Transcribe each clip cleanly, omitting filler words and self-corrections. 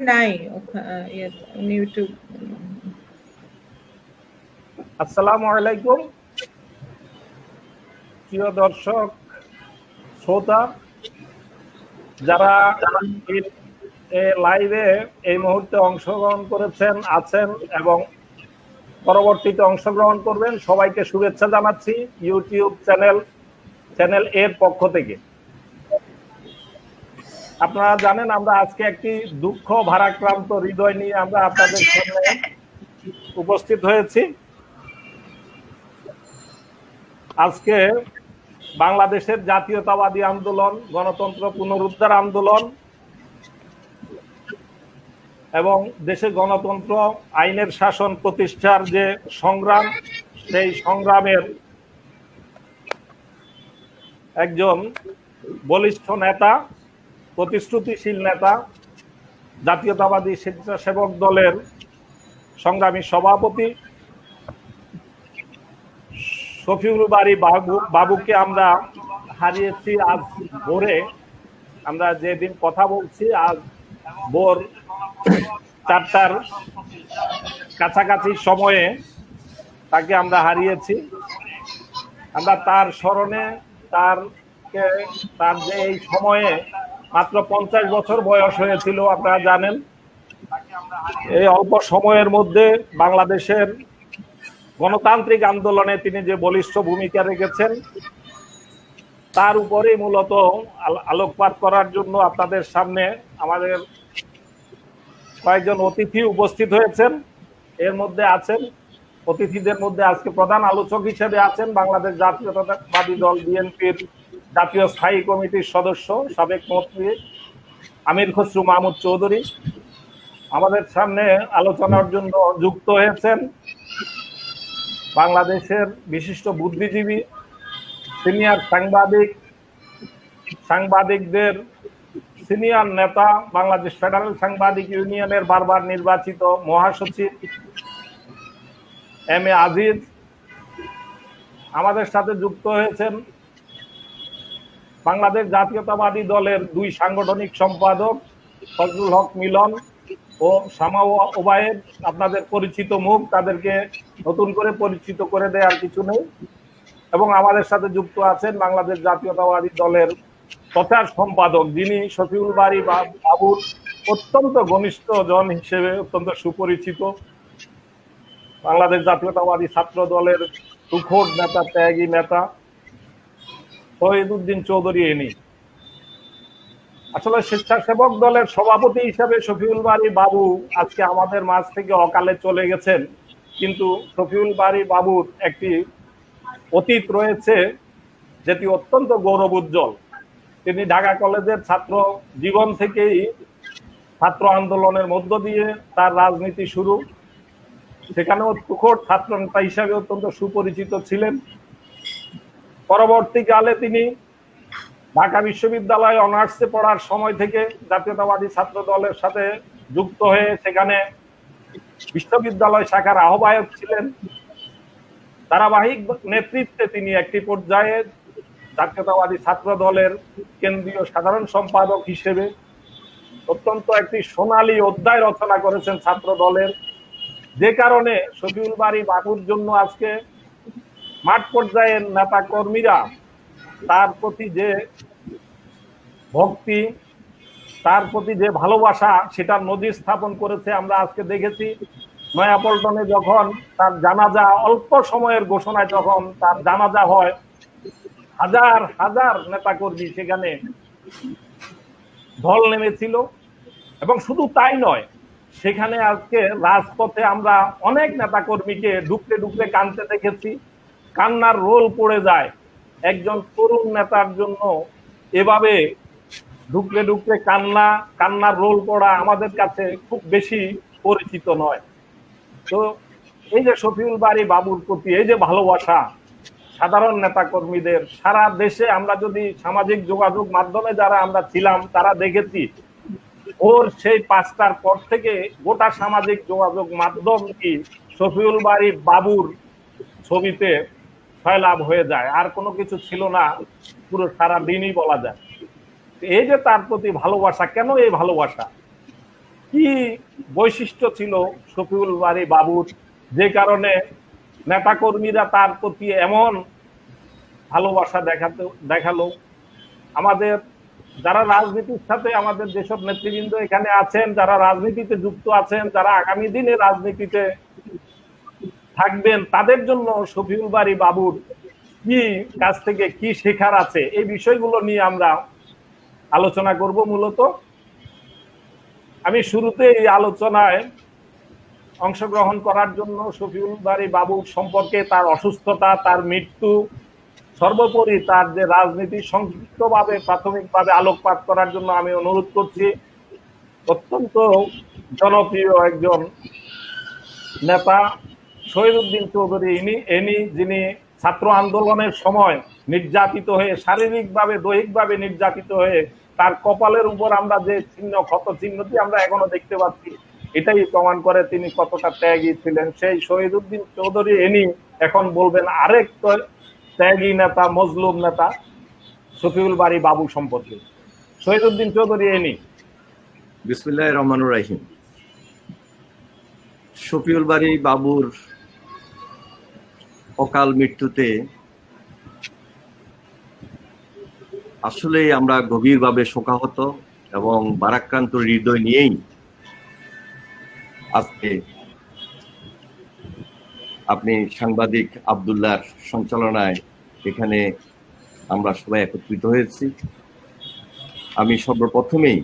নাই ইউটিউব। আসসালামু আলাইকুম প্রিয় দর্শক শ্রোতা, যারা লাইভে এই মুহূর্তে অংশগ্রহণ করেছেন আছেন এবং পরবর্তীতে অংশগ্রহণ করবেন, সবাইকে শুভেচ্ছা জানাচ্ছি ইউটিউব চ্যানেল এর পক্ষ থেকে। আপনারা জানেন আমরা আজকে একটি দুঃখ ভারাক্রান্ত হৃদয় নিয়ে আমরা আপনাদের সামনে উপস্থিত হয়েছি। আজকে বাংলাদেশের জাতীয়তাবাদী আন্দোলন, গণতন্ত্র পুনরুদ্ধার আন্দোলন এবং দেশে গণতন্ত্র আইনের শাসন প্রতিষ্ঠার যে সংগ্রাম, সেই সংগ্রামের একজন বলিষ্ঠ নেতা, প্রতিশ্রুতিশীল নেতা, জাতীয়তাবাদী স্বেচ্ছাসেবক দলের সংগ্রামী সভাপতি শফিউল বারী বাবুকে আমরা হারিয়েছি আজ ভোরে। আমরা যেদিন কথা বলছি আজ ভোর 4টার কাছাকাছি সময়ে তাকে আমরা হারিয়েছি। আমরা তার স্মরণে তার যে এই সময়ে মাত্র 50 বছর বয়স হয়েছিল, আপনারা জানেন। এই অল্প সময়ের মধ্যে বাংলাদেশের গণতান্ত্রিক আন্দোলনে তিনি যে বলিষ্ঠ ভূমিকা রেখেছেন, তার উপরে মূলত আলোকপাত করার জন্য আপনাদের সামনে আমাদের কয়েকজন অতিথি উপস্থিত হয়েছেন। এর মধ্যে আছেন, অতিথিদের মধ্যে আজকে প্রধান আলোচক হিসেবে আছেন বাংলাদেশ জাতীয়তাবাদী দল বিএনপির জাতীয় স্থায়ী কমিটির সদস্য, সাবেক মন্ত্রী আমির খসরু মাহমুদ চৌধুরী। আমাদের সামনে আলোচনার জন্য যুক্ত হয়েছেন বাংলাদেশের বিশিষ্ট বুদ্ধিজীবী, সিনিয়র সাংবাদিকদের সিনিয়র নেতা, বাংলাদেশ ফেডারেল সাংবাদিক ইউনিয়নের বারবার নির্বাচিত মহাসচিব এম এ আজিজ। আমাদের সাথে যুক্ত হয়েছেন বাংলাদেশ জাতীয়তাবাদী দলের 2 সাংগঠনিক সম্পাদক ফজলুল হক মিলন ও শামা ওবায়েদ। আপনাদের পরিচিত মুখ, তাদেরকে নতুন করে পরিচিত করে দেওয়ার কিছু নেই। এবং আমাদের সাথে যুক্ত আছেন বাংলাদেশ জাতীয়তাবাদী দলের প্রচার সম্পাদক, যিনি শফিউল বারী বাবুর অত্যন্ত ঘনিষ্ঠ জন হিসেবে অত্যন্ত সুপরিচিত, বাংলাদেশ জাতীয়তাবাদী ছাত্র দলের সুখোট নেতা, ত্যাগী নেতা শহীদুদ্দিন চৌধুরী। এনি আসলে স্বেচ্ছাসেবক দলের সভাপতি হিসেবে শফিউল বারী বাবু আজকে আমাদের মাঝ থেকে অকালে চলে গেছেন, কিন্তু শফিউল বারী বাবুর একটি অতীত রয়েছে যেটি অত্যন্ত গৌরব উজ্জ্বল। তিনি ঢাকা কলেজের ছাত্র জীবন থেকেই ছাত্র আন্দোলনের মধ্য দিয়ে তার রাজনীতি শুরু। সেখানেও তুখোড় ছাত্র নেতা হিসাবে অত্যন্ত সুপরিচিত ছিলেন। পরবর্তীকালে তিনি ঢাকা বিশ্ববিদ্যালয়ে অনার্সে পড়ার সময় থেকে জাতীয়তাবাদী ছাত্র দলের সাথে যুক্ত হয়ে সেখানে বিশ্ববিদ্যালয় শাখার আহ্বায়ক ছিলেন। ধারাবাহিক নেতৃত্বে তিনি একটি পর্যায়ে জাতীয়তাবাদী ছাত্র দলের কেন্দ্রীয় সাধারণ সম্পাদক হিসেবে অত্যন্ত একটি সোনালী অধ্যায় রচনা করেছেন ছাত্র দলের, যে কারণে শফিউল বারী বাবুর জন্য আজকে মাঠ পর্যায়ের নেতা কর্মীরা তার প্রতি যে ভক্তি, তার প্রতি যে ভালোবাসা, সেটার নজির স্থাপন করেছে। আমরা আজকে দেখেছি নয়াপল্টনে যখন তার জানাজা, অল্প সময়ের ঘোষণায় যখন তার জানাজা হয়, হাজার হাজার নেতাকর্মী সেখানে ঢল নেমেছিল। এবং শুধু তাই নয়, সেখানে আজকে রাজপথে আমরা অনেক নেতাকর্মীকে ডুকরে ডুকরে কাঁদতে দেখেছি। কান্নার রোল পড়ে যায়। একজন তরুণ নেতার জন্য এভাবে ডুকরে ডুকরে কান্নার রোল পড়া আমাদের কাছে খুব বেশি পরিচিত নয়। তো এই যে শফিউল বারী বাবুর প্রতি এই যে ভালোবাসা সাধারণ নেতা কর্মীদের, সারা দেশে আমরা যদি সামাজিক যোগাযোগ মাধ্যমে যারা আমরা ছিলাম তারা দেখেছি, ওর সেই 5টার পর থেকে গোটা সামাজিক যোগাযোগ মাধ্যম কি শফিউল বারী বাবুর ছবিতে সয়লাভ হয়ে যায়, আর কোনো কিছু ছিল না পুরো সারা দিনই বলা যায়। এই যে তার প্রতি ভালোবাসা, কেন এই ভালোবাসা, কি বৈশিষ্ট্য ছিল শফিউল বারী বাবুর, যে কারণে নেতাকর্মীরা তার প্রতি এমন ভালোবাসা দেখালো। আমাদের যারা রাজনীতির সাথে, আমাদের যেসব নেতৃবৃন্দ এখানে আছেন, যারা রাজনীতিতে যুক্ত আছেন, যারা আগামী দিনে রাজনীতিতে থাকবেন, তাদের জন্য শফিউল বারী বাবুর কি কাছ থেকে কি শেখার আছে, এই বিষয়গুলো নিয়ে আমরা আলোচনা করব। মূলত আমি শুরুতে এই আলোচনায় অংশগ্রহণ করার জন্য শফিউল বারী বাবুর সম্পর্কে, তার অসুস্থতা, তার মৃত্যু, সর্বোপরি তার যে রাজনীতি সংক্ষিপ্তভাবে প্রাথমিকভাবে আলোকপাত করার জন্য আমি অনুরোধ করছি অত্যন্ত জনপ্রিয় একজন নেতা শহীদউদ্দিন চৌধুরী। ইনি যিনি ছাত্র আন্দোলনের সময় নির্যাতিত হয়ে, শারীরিকভাবে দৈহিকভাবে নির্যাতিত হয়ে, তার কপালের উপর আমরা যে চিহ্ন, ক্ষত চিহ্নটি আমরা এখনো দেখতে পাচ্ছি, এটাই প্রমাণ করে তিনি কতটা ত্যাগী ছিলেন। সেই শহীদউদ্দিন চৌধুরী ইনি এখন বলবেন আরেক ত্যাগী নেতা, মজলুম নেতা শফিউল বারী বাবু সম্পর্কে। শহীদউদ্দিন চৌধুরী ইনি। বিসমিল্লাহির রহমানির রহিম। শফিউল বারী বাবুর অকাল মৃত্যুতে আসলে আমরা গভীরভাবে শোকাহত এবং ভারাক্রান্ত হৃদয় নিয়েই আজকে আপনি সাংবাদিক আব্দুল্লাহর সঞ্চালনায় এখানে আমরা সবাই একত্রিত হয়েছি। আমি সর্বপ্রথমেই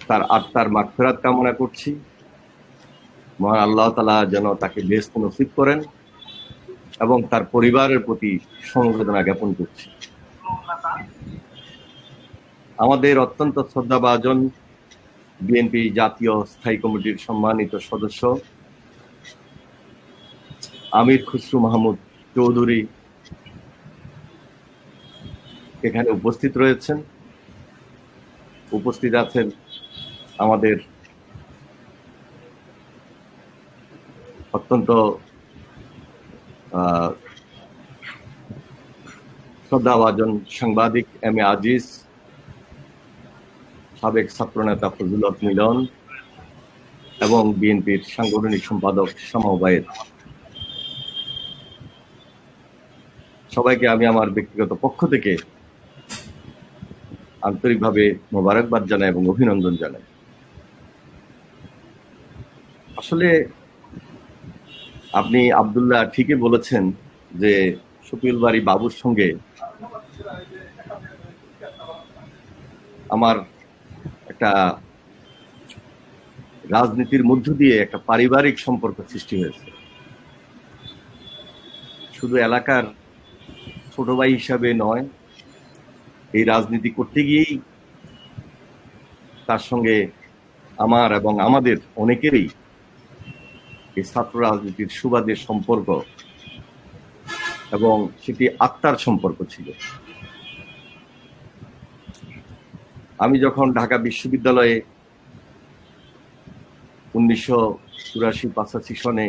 তার আত্মার মাগফিরাত কামনা করছি। মহান আল্লাহ তাআলা যেন তাকে বেহেশত নসিব করেন এবং তার পরিবারের প্রতি সমবেদনা জ্ঞাপন করছি। আমাদের অত্যন্ত শ্রদ্ধাভাজন বিএনপি জাতীয় স্থায়ী কমিটির সম্মানিত সদস্য আমির খুসরু মাহমুদ চৌধুরী এখানে উপস্থিত রয়েছেন। উপস্থিত আছেন আমাদের অত্যন্ত শ্রদ্ধাভাজন সাংবাদিক এম এ আজিজ, সাবেক ছাত্রনেতা ফজলুল হক মিলন এবং বিএনপির সাংগঠনিক সম্পাদক শামা ওবায়েদ। সবাইকে আমি আমার ব্যক্তিগত পক্ষ থেকে আন্তরিকভাবে মোবারকবাদ জানাই এবং অভিনন্দন জানাই। আসলে আপনি আব্দুল্লাহ ঠিকই বলেছেন যে শফিউল বারী বাবুর সঙ্গে আমার একটা রাজনীতির মধ্য দিয়ে একটা পারিবারিক সম্পর্ক সৃষ্টি হয়েছে। শুধু এলাকার ছোট ভাই হিসাবে নয়, এই রাজনীতি করতে গিয়েই তার সঙ্গে আমার এবং আমাদের অনেকেরই এই ছাত্র রাজনীতির সুবাদের সম্পর্ক এবং সেটি আত্মার সম্পর্ক ছিল। আমি যখন ঢাকা বিশ্ববিদ্যালয়ে 1984-85 সনে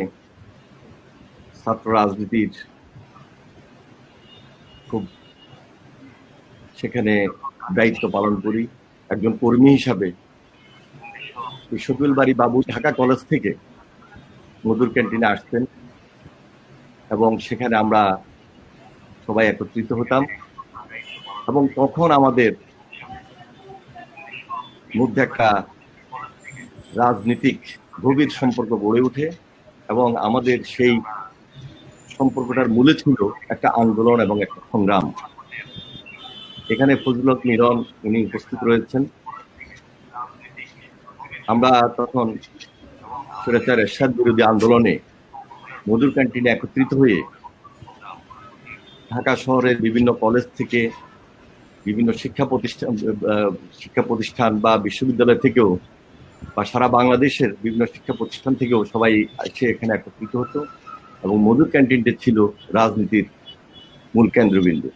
ছাত্র রাজনীতির খুব সেখানে দায়িত্ব পালন করি একজন কর্মী হিসাবে, শফিউল বারী বাবু ঢাকা কলেজ থেকে মধুর ক্যান্টিনে আসতেন এবং সেখানে আমরা সবাই একত্রিত হতাম এবং তখন আমাদের মধ্যে একটা রাজনীতিক গভীর সম্পর্ক গড়ে ওঠে এবং আমাদের সেই সম্পর্কটার মূলে ছিল একটা আন্দোলন এবং একটা সংগ্রাম। এখানে ফজলুল হক মিলন উনি উপস্থিত রয়েছেন। আমরা তখন স্বৈরাচার এরশাদ বিরোধী আন্দোলনে মধুর ক্যান্টিনে একত্রিত হয়ে ঢাকা শহরের বিভিন্ন কলেজ থেকে, বিভিন্ন শিক্ষা প্রতিষ্ঠান বা বিশ্ববিদ্যালয় থেকেও বা সারা বাংলাদেশের বিভিন্ন শিক্ষা প্রতিষ্ঠান থেকেও সবাই এসে এখানে একত্রিত হতো এবং মধুর ক্যান্টিনটা ছিল রাজনীতির মূল কেন্দ্রবিন্দু।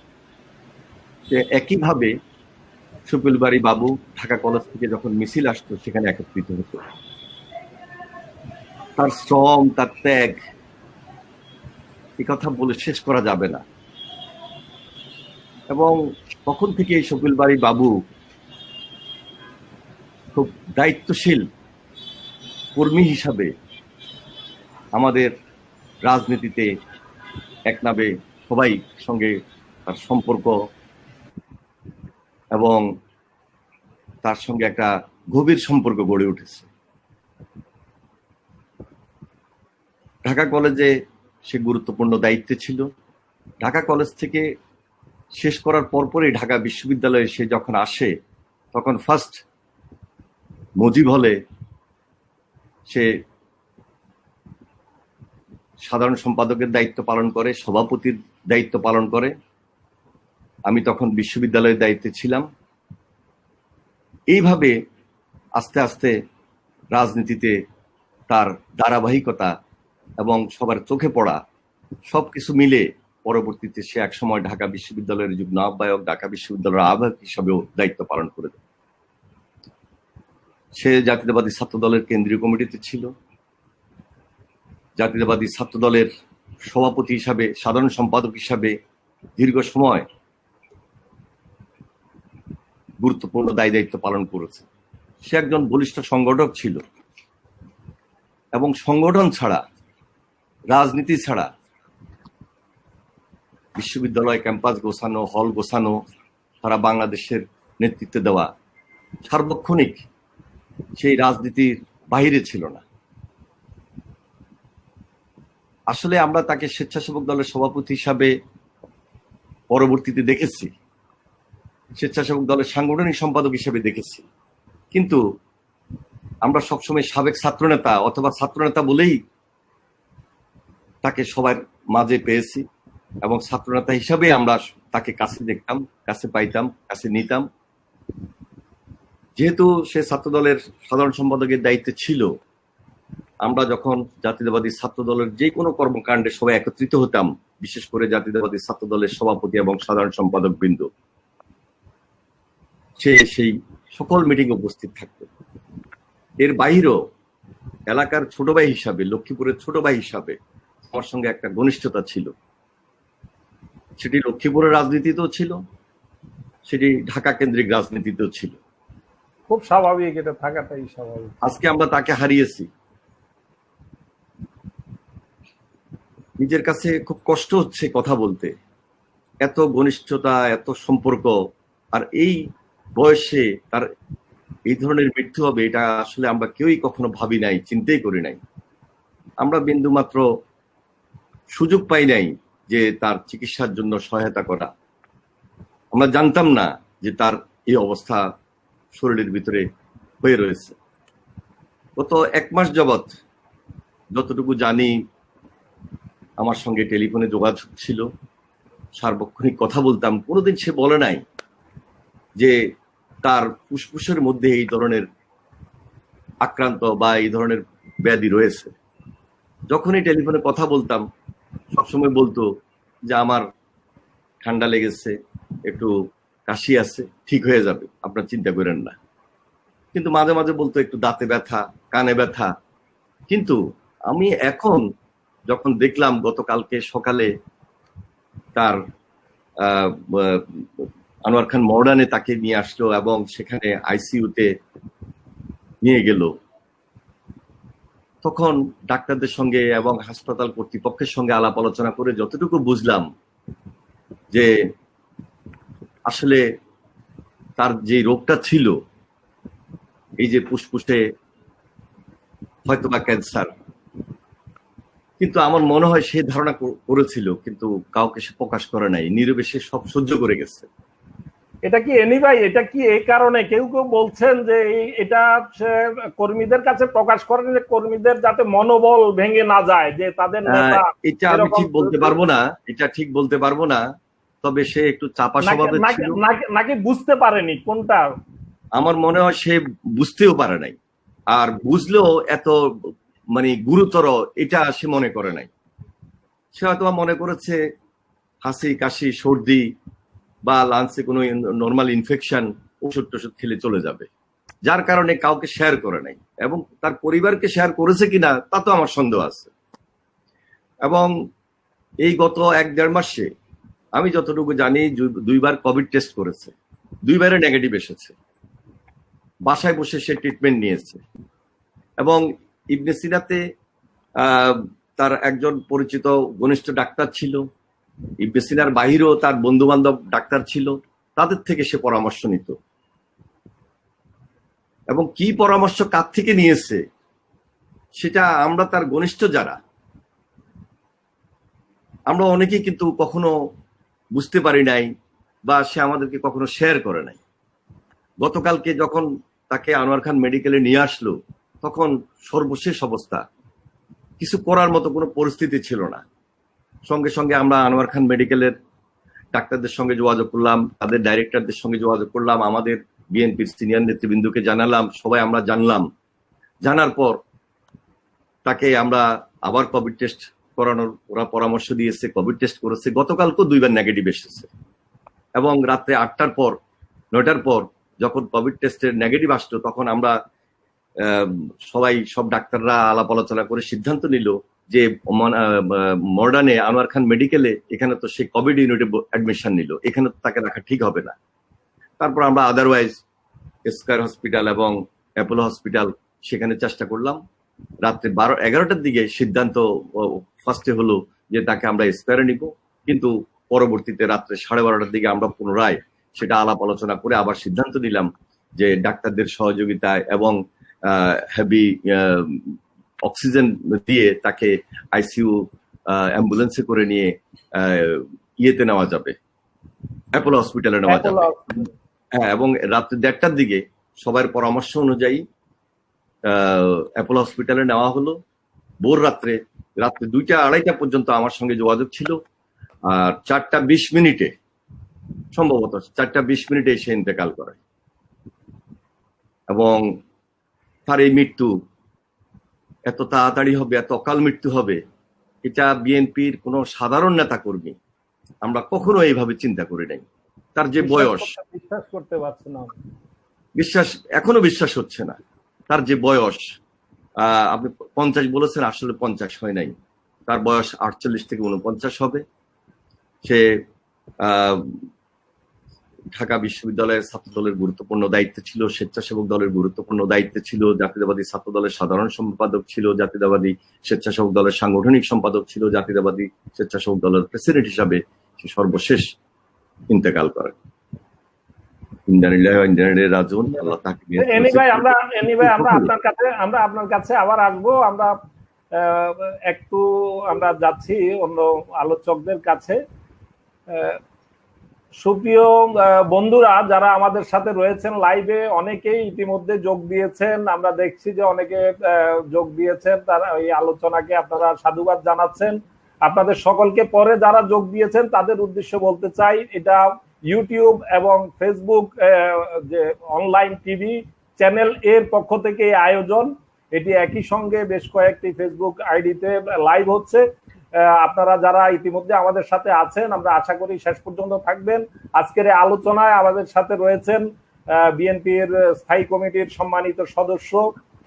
একইভাবে শফিউল বারী বাবু ঢাকা কলেজ থেকে যখন মিছিল আসতো সেখানে একত্রিত হতো। তার শ্রম, তার ত্যাগ, এই কথা বলে শেষ করা যাবে না। এবং তখন থেকে শফিউল বারী বাবু খুব দায়িত্বশীল কর্মী হিসাবে আমাদের রাজনীতিতে একনাবে সবাই সঙ্গে তার সম্পর্ক এবং তার সঙ্গে একটা গভীর সম্পর্ক গড়ে উঠেছে। ঢাকা কলেজে সে গুরুত্বপূর্ণ দায়িত্বে ছিল। ঢাকা কলেজ থেকে শেষ করার পরপরই ঢাকা বিশ্ববিদ্যালয়ে সে যখন আসে তখন ফার্স্ট মুজিব হলে সে সাধারণ সম্পাদকের দায়িত্ব পালন করে, সভাপতির দায়িত্ব পালন করে। আমি তখন বিশ্ববিদ্যালয়ের দায়িত্বে ছিলাম। এইভাবে আস্তে আস্তে রাজনীতিতে তার ধারাবাহিকতা এবং সবার চোখে পড়া সবকিছু মিলে পরবর্তীতে সে একসময় ঢাকা বিশ্ববিদ্যালয়ের যুগ্ম আহ্বায়ক, ঢাকা বিশ্ববিদ্যালয়ের আহ্বায়ক হিসাবেও দায়িত্ব পালন করে দেয়। সে জাতীয়তাবাদী ছাত্র দলের কেন্দ্রীয় কমিটিতে ছিল, জাতীয়তাবাদী ছাত্র দলের সভাপতি হিসাবে, সাধারণ সম্পাদক হিসাবে দীর্ঘ সময় গুরুত্বপূর্ণ দায়িত্ব পালন করেছে। সে একজন বলিষ্ঠ সংগঠক ছিল এবং সংগঠন ছাড়া, রাজনীতি ছাড়া বিশ্ববিদ্যালয় ক্যাম্পাস গোছানো, হল গোছানো, সারা বাংলাদেশের নেতৃত্ব দেওয়া সার্বক্ষণিক সেই রাজনীতির বাহিরে ছিল না। আসলে আমরা তাকে স্বেচ্ছাসেবক দলের সভাপতি হিসাবে পরবর্তীতে দেখেছি, স্বেচ্ছাসেবক দলের সাংগঠনিক সম্পাদক হিসেবে দেখেছি, কিন্তু আমরা সবসময় সাবেক ছাত্রনেতা অথবা ছাত্রনেতা বলেই তাকে সবার মাঝে পেয়েছি এবং ছাত্রনেতা হিসাবে আমরা তাকে কাছে দেখতাম, কাছে পাইতাম, কাছে নিতাম। যেহেতু সে ছাত্র দলের সাধারণ সম্পাদকের দায়িত্বে ছিল, আমরা যখন জাতীয়তাবাদী ছাত্র দলের যে কোনো কর্মকাণ্ডে সবাই একত্রিত হতাম, বিশেষ করে জাতীয়তাবাদী ছাত্র দলের সভাপতি এবং সাধারণ সম্পাদক বৃন্দ, সে সেই সকল মিটিং উপস্থিত থাকত। এর বাইরেও এলাকার ছোট ভাই হিসাবে, লক্ষ্মীপুরের ছোট ভাই হিসাবে আমার সঙ্গে একটা ঘনিষ্ঠতা ছিল। সেটি লক্ষ্মীপুরের রাজনীতিতেও ছিল, সেটি ঢাকা কেন্দ্রিক রাজনীতিতেও ছিল। খুব স্বাভাবিক, এটা থাকাটাই স্বাভাবিক। আজকে আমরা তাকে হারিয়েছি। নিজের কাছে খুব কষ্ট হচ্ছে কথা বলতে, এত ঘনিষ্ঠতা, এত সম্পর্ক, আর এই বয়সে তার এই ধরনের মৃত্যু হবে এটা আসলে আমরা কেউই কখনো ভাবি নাই, চিন্তাই করি নাই। আমরা বিন্দু মাত্র সুযোগ পাই নাই যে তার চিকিৎসার জন্য সহায়তা করা। আমরা জানতাম না যে তার এই অবস্থা শরীরের ভিতরে হয়ে রয়েছে। গত 1 মাস যাবৎ যতটুকু জানি আমার সঙ্গে টেলিফোনে যোগাযোগ ছিল, সার্বক্ষণিক কথা বলতাম। কোনোদিন সে বলে নাই যে তার ফুসফুসের মধ্যে এই ধরনের আক্রান্ত বা এই ধরনের ব্যাধি রয়েছে। যখনই টেলিফোনে কথা বলতাম সবসময় বলতো যে আমার ঠান্ডা লেগেছে, একটু কাশি আছে, ঠিক হয়ে যাবে, আপনার চিন্তা করেন না। কিন্তু মাঝে মাঝে বলতো একটু দাঁতে ব্যথা, কানে ব্যথা। কিন্তু আমি এখন যখন দেখলাম গতকালকে সকালে তার আনোয়ার খান মর্ডানে তাকে নিয়ে আসলো এবং সেখানে আইসিইউতে নিয়ে গেল, তখন ডাক্তারদের সঙ্গে এবং হাসপাতাল কর্তৃপক্ষের সঙ্গে আলাপ আলোচনা করে যতটুকু বুঝলাম যে আসলে তার যে রোগটা ছিল, এই যে ফুসফুসে হয়তোবা ক্যান্সার, কিন্তু আমার মনে হয় সে ধারণা করেছিল, কিন্তু কাউকে সে প্রকাশ করে নাই, নীরবে সে সব সহ্য করে গেছে। এটা কি এনি ভাই, এটা কি এই কারণে কেউ কেউ বলছেন যে এটা কর্মীদের কাছে প্রকাশ করেন যে কর্মীদের যাতে মনোবল ভেঙে না যায়, যে তাদের নেতা? এটা আমি ঠিক বলতে পারবো না, এটা ঠিক বলতে পারবো না। তবে সে একটু চাপা স্বভাবের ছিল, নাকি বুঝতে পারেনি কোনটা? আমার মনে হয় সে বুঝতেও পারে নাই, আর বুঝলেও এত মানে গুরুতর এটা সে মনে করে নাই। সে হয়তো মনে করেছে হাসি কাশি সর্দি বা লাঞ্চে কোনো নর্মাল ইনফেকশন, ওষুধ টষুধ খেলে চলে যাবে, যার কারণে কাউকে শেয়ার করে নাই। এবং তার পরিবারকে শেয়ার করেছে কিনা তা তো আমার সন্দেহ আছে। এবং এই গত 1-1.5 মাসে আমি যতটুকু জানি 2বার কোভিড টেস্ট করেছে, 2বারে নেগেটিভ এসেছে। বাসায় বসে সে ট্রিটমেন্ট নিয়েছে। এবং ইবনে সিনাতে তার একজন পরিচিত ঘনিষ্ঠ ডাক্তার ছিল, ইবনে সিনার বাহিরেও তার বন্ধু বান্ধব ডাক্তার ছিল, তাদের থেকে সে পরামর্শ নিত। এবং কি পরামর্শ কার থেকে নিয়েছে সেটা আমরা তার ঘনিষ্ঠ যারা, আমরা অনেকেই কিন্তু কখনো বুঝতে পারি নাই বা সে আমাদেরকে কখনো শেয়ার করে নাই। গতকালকে যখন তাকে আনোয়ার খান মেডিকেলে নিয়ে আসলো, তখন সর্বশেষ অবস্থা, কিছু করার মতো কোনো পরিস্থিতি ছিল না। সঙ্গে সঙ্গে আমরা আনোয়ার খান মেডিকেলের ডাক্তারদের সঙ্গে যোগাযোগ করলাম, তাদের ডাইরেক্টরদের সঙ্গে যোগাযোগ করলাম, আমাদের বিএনপির সিনিয়র নেতৃবৃন্দকে জানালাম, সবাই আমরা জানলাম। জানার পর তাকে আমরা আবার কোভিড টেস্ট করানোর ওরা পরামর্শ দিয়েছে, কোভিড টেস্ট করেছে, গতকালকেও 2বার নেগেটিভ এসেছে। এবং রাত্রে 8টার পর 9টার পর যখন কোভিড টেস্টের নেগেটিভ আসলো, তখন আমরা সবাই, সব ডাক্তাররা আলাপ আলোচনা করে সিদ্ধান্ত নিল যে মডার্নে আনোয়ার খান মেডিকেলে, এখানে তো সে কোভিড ইউনিটে অ্যাডমিশন নিল, এখানে তো তাকে রাখা ঠিক হবে না। তারপর আমরা আদারওয়াইজ স্কয়ার হসপিটাল এবং অ্যাপোলো হসপিটাল সেখানে চেষ্টা করলাম। রাত্রে 11টার দিকে সিদ্ধান্ত ফার্স্টে হলো যে তাকে আমরা স্কয়ারে নিব, কিন্তু পরবর্তীতে রাত্রে 12:30টার দিকে আমরা পুনরায় সেটা আলাপ আলোচনা করে আবার সিদ্ধান্ত নিলাম যে ডাক্তারদের সহযোগিতায় এবং হেভি অক্সিজেন দিয়ে তাকে আইসিইউ অ্যাম্বুলেন্সে করে নিয়ে ইয়েতে নেওয়া যাবে, অ্যাপোলো হসপিটালে নেওয়া যাবে। হ্যাঁ, এবং রাত্রে 1:30টার দিকে সবার পরামর্শ অনুযায়ী অ্যাপোলো হসপিটালে নেওয়া হলো। ভোর রাত্রে 2টা 2:30টা পর্যন্ত আমার সঙ্গে যোগাযোগ ছিল। আর 4টা 20 মিনিটে, সম্ভবত 4টা 20 মিনিটে সে ইন্তেকাল করে। এবং তার এই মৃত্যু এত তাড়াতাড়ি হবে, এত অকাল মৃত্যু হবে, এটা বিএনপির কোনো সাধারণ নেতা কর্মী আমরা কখনো এইভাবে চিন্তা করি নাই। তার যে বয়স, বিশ্বাস করতে পারছি না, এখনো বিশ্বাস হচ্ছে না। তার যে বয়স, আপনি 50 বলেছেন, আসলে 50 হয় নাই, তার বয়স 48 থেকে 49 হবে। সে ঢাকা বিশ্ববিদ্যালয়ের ছাত্র দলের গুরুত্বপূর্ণ দায়িত্ব ছিল, স্বেচ্ছাসেবক দলের গুরুত্বপূর্ণ দায়িত্ব ছিল, জাতীয়তাবাদী ছাত্র দলের সাধারণ সম্পাদক ছিল, জাতীয়তাবাদী স্বেচ্ছাসেবক দলের সাংগঠনিক সম্পাদক ছিল, জাতীয়তাবাদী স্বেচ্ছাসেবক দলের প্রেসিডেন্ট হিসাবে সে সর্বশেষ ইন্তেকাল করেন। আমরা আপনার কাছে আবার আসবো। আমরা একটু আমরা যাচ্ছি অন্য আলোচকদের কাছে। সুপ্রিয় বন্ধুরা যারা আমাদের সাথে রয়েছেন লাইভে, অনেকেই ইতিমধ্যে যোগ দিয়েছেন, আমরা দেখছি যে অনেকে যোগ দিয়েছেন, তারা এই আলোচনাকে আপনারা সাধুবাদ জানাচ্ছেন। আপনাদের সকলকে পরে যারা যোগ দিয়েছেন তাদের উদ্দেশ্যে বলতে চাই, এটা ইউটিউব এবং ফেসবুক যে অনলাইন টিভি চ্যানেল এর পক্ষ থেকে এই আয়োজন। এটি একই সঙ্গে বেশ কয়েকটি ফেসবুক আইডিতে লাইভ হচ্ছে। আপনারা যারা ইতিমধ্যে আমাদের সাথে আছেন, আমরা আশা করি শেষ পর্যন্ত থাকবেন। আজকের এই আলোচনায় আমাদের সাথে রয়েছেন বিএনপির স্থায়ী কমিটির সম্মানিত সদস্য,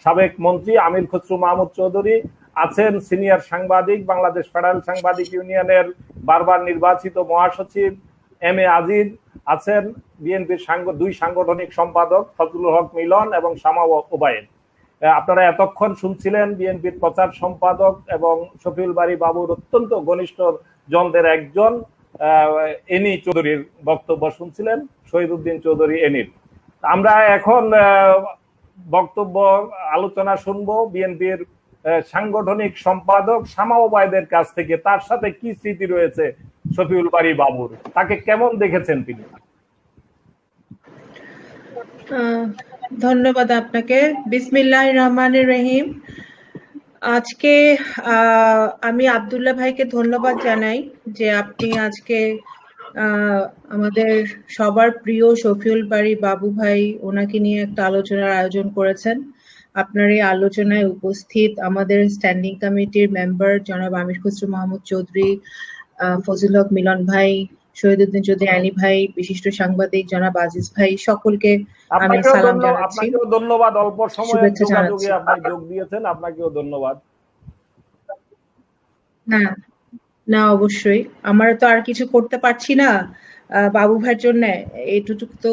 সাবেক মন্ত্রী আমির খসরু মাহমুদ চৌধুরী, আছেন সিনিয়র সাংবাদিক, বাংলাদেশ ফেডারেল সাংবাদিক ইউনিয়নের বারবার নির্বাচিত মহাসচিব এম.এ. আজিজ, আছেন বিএনপির 2 সাংগঠনিক সম্পাদক ফজলুল হক মিলন এবং শামা ওবায়েদ। আপনারা এতক্ষণ শুনছিলেন বিএনপির প্রচার সম্পাদক এবং শফিউল বারী বাবুর অত্যন্ত ঘনিষ্ঠ জনদের একজন এনি চৌধুরীর বক্তব্য শুনছিলেন, শহীদউদ্দিন চৌধুরী এনির। আমরা এখন বক্তব্য আলোচনা শুনবো বিএনপির সাংগঠনিক সম্পাদক শামা ওবায়েদের কাছ থেকে। তার সাথে কি স্মৃতি রয়েছে শফিউল বারী বাবুর, তাকে কেমন দেখেছেন তিনি? ধন্যবাদ আপনাকে। বিসমিল্লাহির রহমানির রহিম। আজকে আমি আব্দুল্লাহ ভাইকে ধন্যবাদ জানাই যে আপনি আজকে আমাদের সবার প্রিয় শফিউল বারী বাবু ভাই, ওনাকে নিয়ে একটা আলোচনার আয়োজন করেছেন। আপনার এই আলোচনায় উপস্থিত আমাদের স্ট্যান্ডিং কমিটির মেম্বার জনাব আমির খসরু মাহমুদ চৌধুরী, ফজলুল হক মিলন ভাই, শহীদউদ্দিন চৌধুরী আলী ভাই, বিশিষ্ট সাংবাদিক জনাব আজিজ ভাই, সকলকে আমি সালাম জানাচ্ছি। আপনাকেও ধন্যবাদ, অল্প সময়ে যোগাযোগে আপনি যোগ দিয়েছেন, আপনাকেও ধন্যবাদ। না অবশ্যই, আমরা তো আর কিছু করতে পারছি না বাবু ভাইয়ের জন্য, এইটুকু তো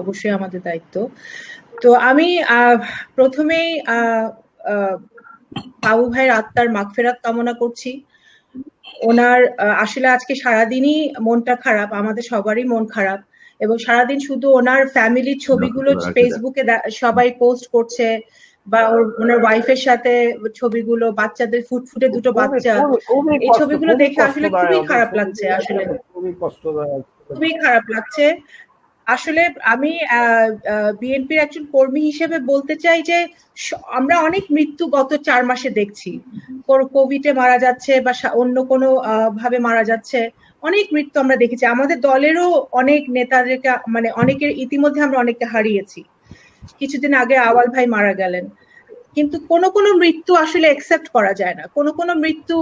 অবশ্যই আমাদের দায়িত্ব। তো আমি প্রথমেই বাবু ভাইয়ের আত্মার মাগফিরাত কামনা করছি। ওনার আসলে আজকে সারাদিনই মনটা খারাপ, আমাদের সবারই মন খারাপ, এবং সারাদিন শুধু ওনার ফ্যামিলির ছবিগুলো ফেসবুকে সবাই পোস্ট করছে, বা ওনার ওয়াইফের সাথে ছবিগুলো, বাচ্চাদের ফুটফুটে দুটো বাচ্চা, এই ছবিগুলো দেখে আসলে খুবই খারাপ লাগছে। আসলে খুবই খারাপ লাগছে। আসলে আমি বিএনপির একজন কর্মী হিসেবে বলতে চাই যে আমরা অনেক মৃত্যু গত 4 মাসে দেখছি। কোভিডে মারা যাচ্ছে বা অন্য কোনো ভাবে মারা যাচ্ছে, অনেক মৃত্যু আমরা দেখেছি। আমাদের দলেরও অনেক নেতাদেরকে, মানে অনেকের ইতিমধ্যে আমরা অনেককে হারিয়েছি। কিছুদিন আগে আওয়াল ভাই মারা গেলেন। কিন্তু কোন কোন মৃত্যু আসলে একসেপ্ট করা যায় না, কোন কোন মৃত্যু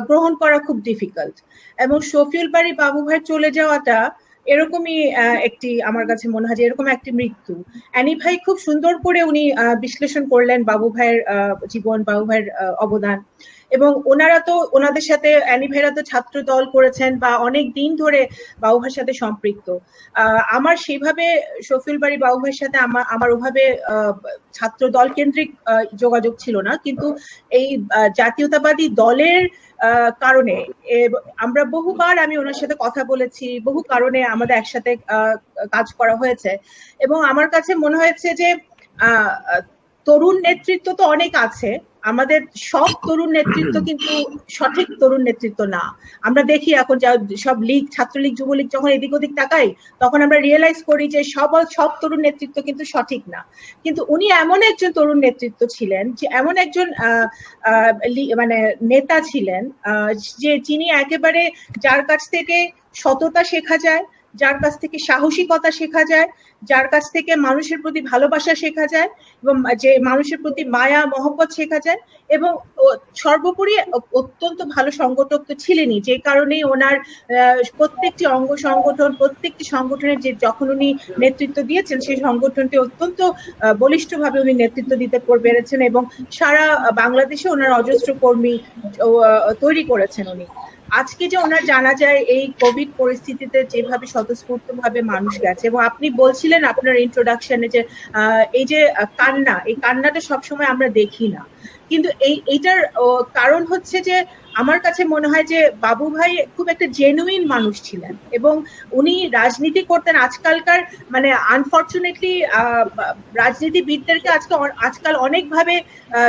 গ্রহণ করা খুব ডিফিকাল্ট। এবং শফিউল বারী বাবু ভাই চলে যাওয়াটা এরকমই একটি, আমার কাছে মনে হয় যে এরকম একটি মৃত্যু। অ্যানি ভাই খুব সুন্দর করে উনি বিশ্লেষণ করলেন বাবু ভাইয়ের জীবন, বাবু ভাইয়ের অবদান। এবং ওনারা তো, ওনাদের সাথে অ্যানি ভাইরা তো ছাত্র দল করেছেন বা অনেক দিন ধরে বাবু ভাইয়ের সাথে সম্পৃক্ত। আমার সেইভাবে শফিউল বারী বাবু ভাইয়ের সাথে আমার ওভাবে ছাত্র দল কেন্দ্রিক যোগাযোগ ছিল না, কিন্তু এই জাতীয়তাবাদী দলের কারণে আমরা বহুবার, আমি ওনার সাথে কথা বলেছি, বহু কারণে আমাদের একসাথে কাজ করা হয়েছে। এবং আমার কাছে মনে হয়েছে যে তরুণ নেতৃত্ব তো অনেক আছে, আমাদের সব তরুণ নেতৃত্ব কিন্তু সঠিক তরুণ নেতৃত্ব না। আমরা দেখি এখন সব লীগ, ছাত্রলীগ, যুবলীগ যখন এদিক ওদিক তাকাই, তখন আমরা রিয়েলাইজ করি যে সব তরুণ নেতৃত্ব কিন্তু সঠিক না। কিন্তু উনি এমন একজন তরুণ নেতৃত্ব ছিলেন, যে এমন একজন মানে নেতা ছিলেন, যে যিনি একেবারে, যার কাছ থেকে সততা শেখা যায়, যার কাছ থেকে সাহসিকতা শেখা যায়, যার কাছ থেকে মানুষের প্রতি ভালোবাসা শেখা যায়, এবং যে মানুষের প্রতি মায়া মহব্বত শেখা যায়। এবং সর্বোপরি অত্যন্ত ভালো সংগঠক তো ছিলেনই, যে কারণেই ওনার প্রত্যেকটি অঙ্গ সংগঠন, প্রত্যেকটি সংগঠনের যে যখন উনি নেতৃত্ব দিয়েছেন, সেই সংগঠনটি অত্যন্ত বলিষ্ঠভাবে উনি নেতৃত্ব দিতে পেরেছেন, এবং সারা বাংলাদেশে ওনার অজস্র কর্মী তৈরি করেছেন উনি। আজকে যে ওনার জানা যায় এই কোভিড পরিস্থিতিতে যেভাবে স্বতঃস্ফূর্ত ভাবে মানুষ গেছে, এবং আপনি বলছিলেন আপনার ইন্ট্রোডাকশনে যে এই যে কান্না, এই কান্নাটা সবসময় আমরা দেখি না, কিন্তু এইটার কারণ হচ্ছে যে আমার কাছে মনে হয় যে বাবু ভাই খুব একটা জেনুইন মানুষ ছিলেন, এবং উনি রাজনীতি করতেন। আজকালকার, মানে আনফরচুনেটলি রাজনীতিবিদদেরকে আজকাল অনেকভাবে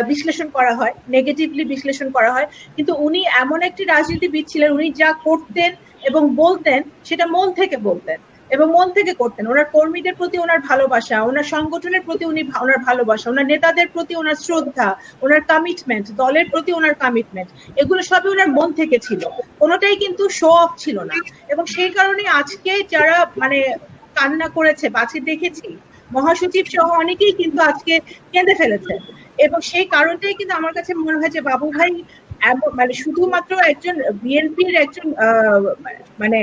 বিশ্লেষণ করা হয়, নেগেটিভলি বিশ্লেষণ করা হয়, কিন্তু উনি এমন একটি রাজনীতিবিদ ছিলেন, উনি যা করতেন এবং বলতেন সেটা মন থেকে বলতেন এবং মন থেকে করতেন। ওনার কর্মীদের প্রতি ওনার ভালোবাসা, ওনার সংগঠনের প্রতি ওনার ভালোবাসা, ওনার নেতাদের প্রতি ওনার শ্রদ্ধা, ওনার কমিটমেন্ট, দলের প্রতি ওনার কমিটমেন্ট, এগুলো সবই ওনার মন থেকে ছিল, কোনোটাই কিন্তু শো অফ ছিল না। এবং সেই কারণে আজকে যারা মানে কান্না করেছে, আজকে দেখেছি মহাসচিব সহ অনেকেই কিন্তু আজকে কেঁদে ফেলেছে, এবং সেই কারণটাই কিন্তু আমার কাছে মনে হয় যে বাবু ভাই মানে শুধুমাত্র একজন বিএনপির একজন মানে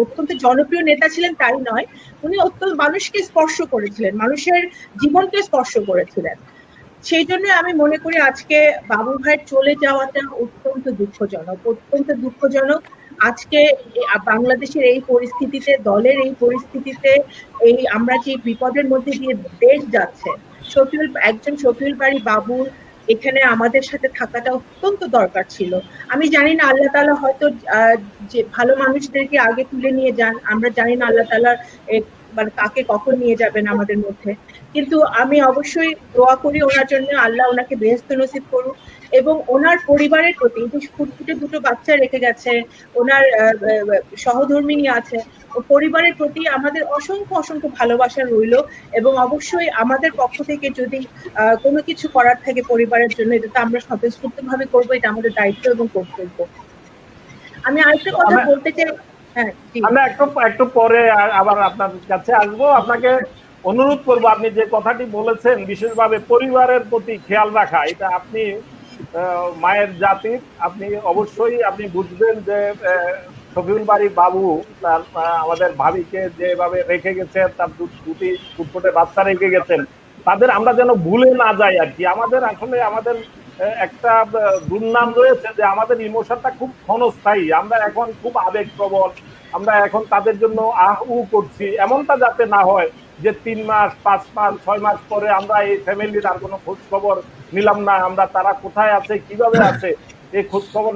অত্যন্ত জনপ্রিয় নেতা ছিলেন তাই নয়, উনি অত্যন্ত মানুষকে স্পর্শ করেছিলেন, মানুষের জীবনকে স্পর্শ করেছিলেন। সেই জন্য আমি মনে করি আজকে বাবু ভাইয়ের চলে যাওয়াটা অত্যন্ত দুঃখজনক, অত্যন্ত দুঃখজনক। আজকে বাংলাদেশের এই পরিস্থিতিতে, দলের এই পরিস্থিতিতে, এই আমরা যে বিপদের মধ্যে দিয়ে দেশ যাচ্ছে, একজন শফিউল বারী বাবুর এখানে আমাদের সাথে থাকাটা অত্যন্ত দরকার ছিল। আমি জানি না আল্লাহ তাআলা হয়তো যে ভালো মানুষদেরকে আগে তুলে নিয়ে যান, আমরা জানি না আল্লাহ তাআলা মানে কাকে কখন নিয়ে যাবেন আমাদের মধ্যে, কিন্তু আমি অবশ্যই দোয়া করি ওনার জন্য, আল্লাহ ওনাকে বেহেশত নসিব করুক। এবং ওনার পরিবারের প্রতি, ফুটফুটে দুটো বাচ্চা রেখে গেছে, ওনার সহধর্মিণী আছে, পরিবারের প্রতি আমাদের অসংখ্য অসংখ্য ভালোবাসা রইল। এবং অবশ্যই আমাদের পক্ষ থেকে যদি কোনো কিছু করার থাকে পরিবারের জন্য, এটা তো আমরা স্বতঃস্ফূর্ত ভাবে করবো, এটা আমাদের দায়িত্ব এবং কর্তব্য। আমি আরেকটা কথা বলতে চাই, হ্যাঁ আমরা একটু পরে আবার আপনার কাছে আসবো। আপনাকে অনুরোধ করবো, আপনি যে কথাটি বলেছেন বিশেষভাবে পরিবারের প্রতি খেয়াল রাখা, এটা আপনি মায়ের জাতির, আপনি অবশ্যই আপনি বুঝবেন যে শফিউল বারী বাবু তার আমাদের ভাবিকে যেভাবে রেখে গেছেন, তার দুটি ফুটফুটে বাচ্চা রেখে গেছেন, তাদের আমরা যেন ভুলে না যাই আর কি। আমাদের আসলে আমাদের একটা দুর্নাম রয়েছে যে আমাদের ইমোশনটা খুব ক্ষণস্থায়ী, আমরা এখন খুব আবেগপ্রবণ, আমরা এখন তাদের জন্য আহ উ করছি, এমনটা যাতে না হয় যে 3 মাস 5 মাস 6 মাস পরে আমরা এই ফ্যামিলির আর কোনো খোঁজ খবর নিলাম না, আমরা তারা কোথায় আছে কিভাবে আছে এই খোঁজ খবর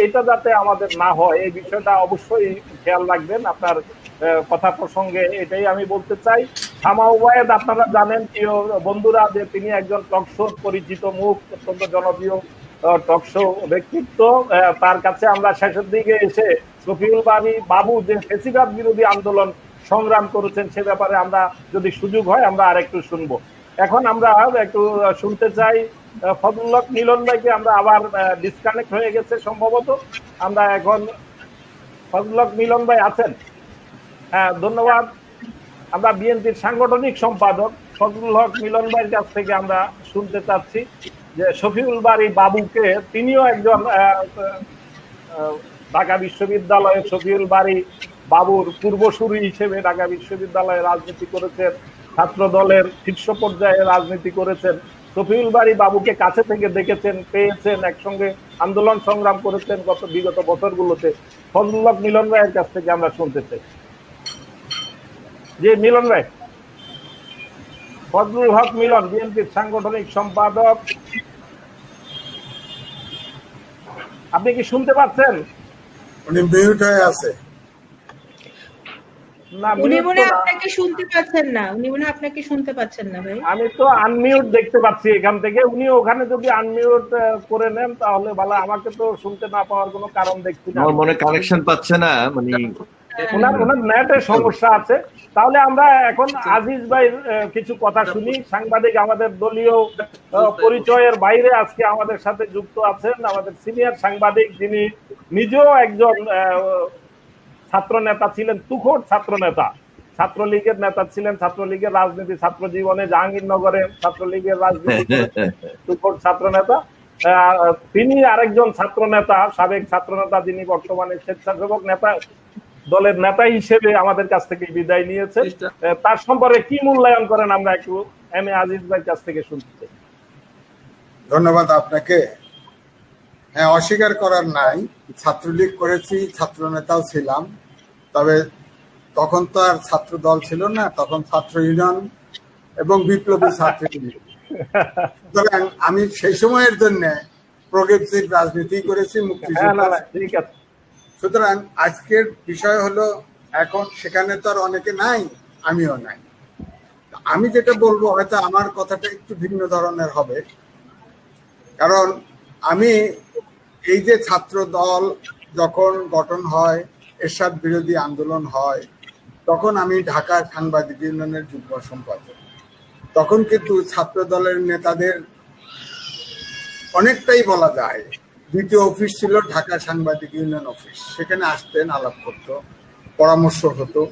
এইটা যাতে আমাদের না হয়, এই বিষয়টা অবশ্যই খেয়াল রাখবেন। আপনার কথা প্রসঙ্গে এটাই আমি বলতে চাই। শামা ওবায়েদ আপনারা জানেন প্রিয় বন্ধুরা যে তিনি একজন টকশো পরিচিত মুখ, অত্যন্ত জনপ্রিয় টকশো ব্যক্তিত্ব। তার কাছে আমরা শেষের দিকে এসে শফিউল বারী বাবু যে ফ্যাসিবাদ বিরোধী আন্দোলন সংগ্রাম করেছেন সে ব্যাপারে আমরা যদি সুযোগ হয় আমরা আরেকটু শুনবো। এখন আমরা একটু শুনতে চাই ফজলুল হক মিলন ভাইকে। আমরা আবার ডিসকানেক্ট হয়ে গেছে সম্ভবত। আমরা এখন ফজলুল হক মিলন ভাই আছেন? হ্যাঁ, ধন্যবাদ। আমরা বিএনপির সাংগঠনিক সম্পাদক ফজলুল হক মিলন ভাইয়ের কাছ থেকে আমরা শুনতে চাচ্ছি যে শফিউল বারী বাবুকে, তিনিও একজন ঢাকা বিশ্ববিদ্যালয়ের শফিউল বারী বাবুর পূর্বসূরি হিসেবে ঢাকা বিশ্ববিদ্যালয়ে রাজনীতি করেছেন, ছাত্র দলের শীর্ষ পর্যায়ে রাজনীতি করেছেন। শফিউল বারী বাবুকে কাছে থেকে দেখেছেন, পেয়েছেন, একসঙ্গে আন্দোলন সংগ্রাম করেছেন বিগত বছরগুলোতে। ফজলুল হক মিলন ভাইয়ের কাছ থেকে আমরা শুনতে চাই। যে মিলন ভাই, ফজলুল হক মিলন বিএনপির সাংগঠনিক সম্পাদক, আপনি কি শুনতে পাচ্ছেন? উনি মিউট হয়ে আছে। না, উনি মনে আপনাকে শুনতে পাচ্ছেন না, উনি মনে আপনাকে শুনতে পাচ্ছেন না ভাই। আমি তো আনমিউট দেখতে পাচ্ছি এখান থেকে। উনি ওখানে যদি আনমিউট করে নেন তাহলে ভালো, আমাকে তো শুনতে না পাওয়ার কোনো কারণ দেখছি না। আমার মনে কানেকশন পাচ্ছে না, মানে ওনার নেটের সমস্যা আছে। তাহলে আমরা এখন আজিজ ভাই কিছু কথা শুনি। সাংবাদিক, আমাদের দলীয় পরিচয়ের বাইরে আজকে আমাদের সাথে যুক্ত আছেন আমাদের সিনিয়র সাংবাদিক, যিনি নিজেও একজন ছাত্র নেতা ছিলেন, তুখোড় ছাত্র নেতা, ছাত্রলীগের নেতা ছিলেন, ছাত্রলীগের রাজনীতি ছাত্র জীবনে জাহাঙ্গীরনগরে ছাত্রলীগের রাজনীতি তুখোড় ছাত্র নেতা। তিনি আরেকজন ছাত্র নেতা, সাবেক ছাত্র নেতা, যিনি বর্তমানে স্বেচ্ছাসেবক নেতা দলের নেতা হিসেবে আমাদের কাছ থেকে বিদায় নিয়েছে। তার সম্পর্কে কি মূল্যায়ন করেন আমরা একটু এম এ আজিজ ভাইয়ের কাছ থেকে শুনতে চাই। ধন্যবাদ আপনাকে। হ্যাঁ, অস্বীকার করার নাই, ছাত্রলীগ করেছি, ছাত্র নেতাও ছিলাম। তবে তখন তো আর ছাত্র দল ছিল না, তখন ছাত্র ইউনিয়ন এবং বিপ্লবী ছাত্র ইউনিয়ন। সুতরাং আমি সেই সময়ের জন্য প্রোগ্রেসিভ রাজনীতি করেছি, মুক্তিযোদ্ধা। ঠিক আছে। সুতরাং আজকের বিষয় হলো, এখন সেখানে তো আর অনেকে নাই, আমিও নাই। আমি যেটা বলবো হয়তো আমার কথাটা একটু ভিন্ন ধরনের হবে, কারণ আমি এই যে ছাত্র দল যখন গঠন হয়, এরশাদ বিরোধী আন্দোলন হয়, তখন আমি ঢাকা সাংবাদিক ইউনিয়নের যুগ্ম সম্পাদক। তখন কিন্তু ছাত্র দলের নেতাদের অনেকটাই বলা যায় দ্বিতীয় অফিস ছিল ঢাকা সাংবাদিক ইউনিয়ন অফিস। সেখানে আসতেন, আলাপ করতো, পরামর্শ হতো।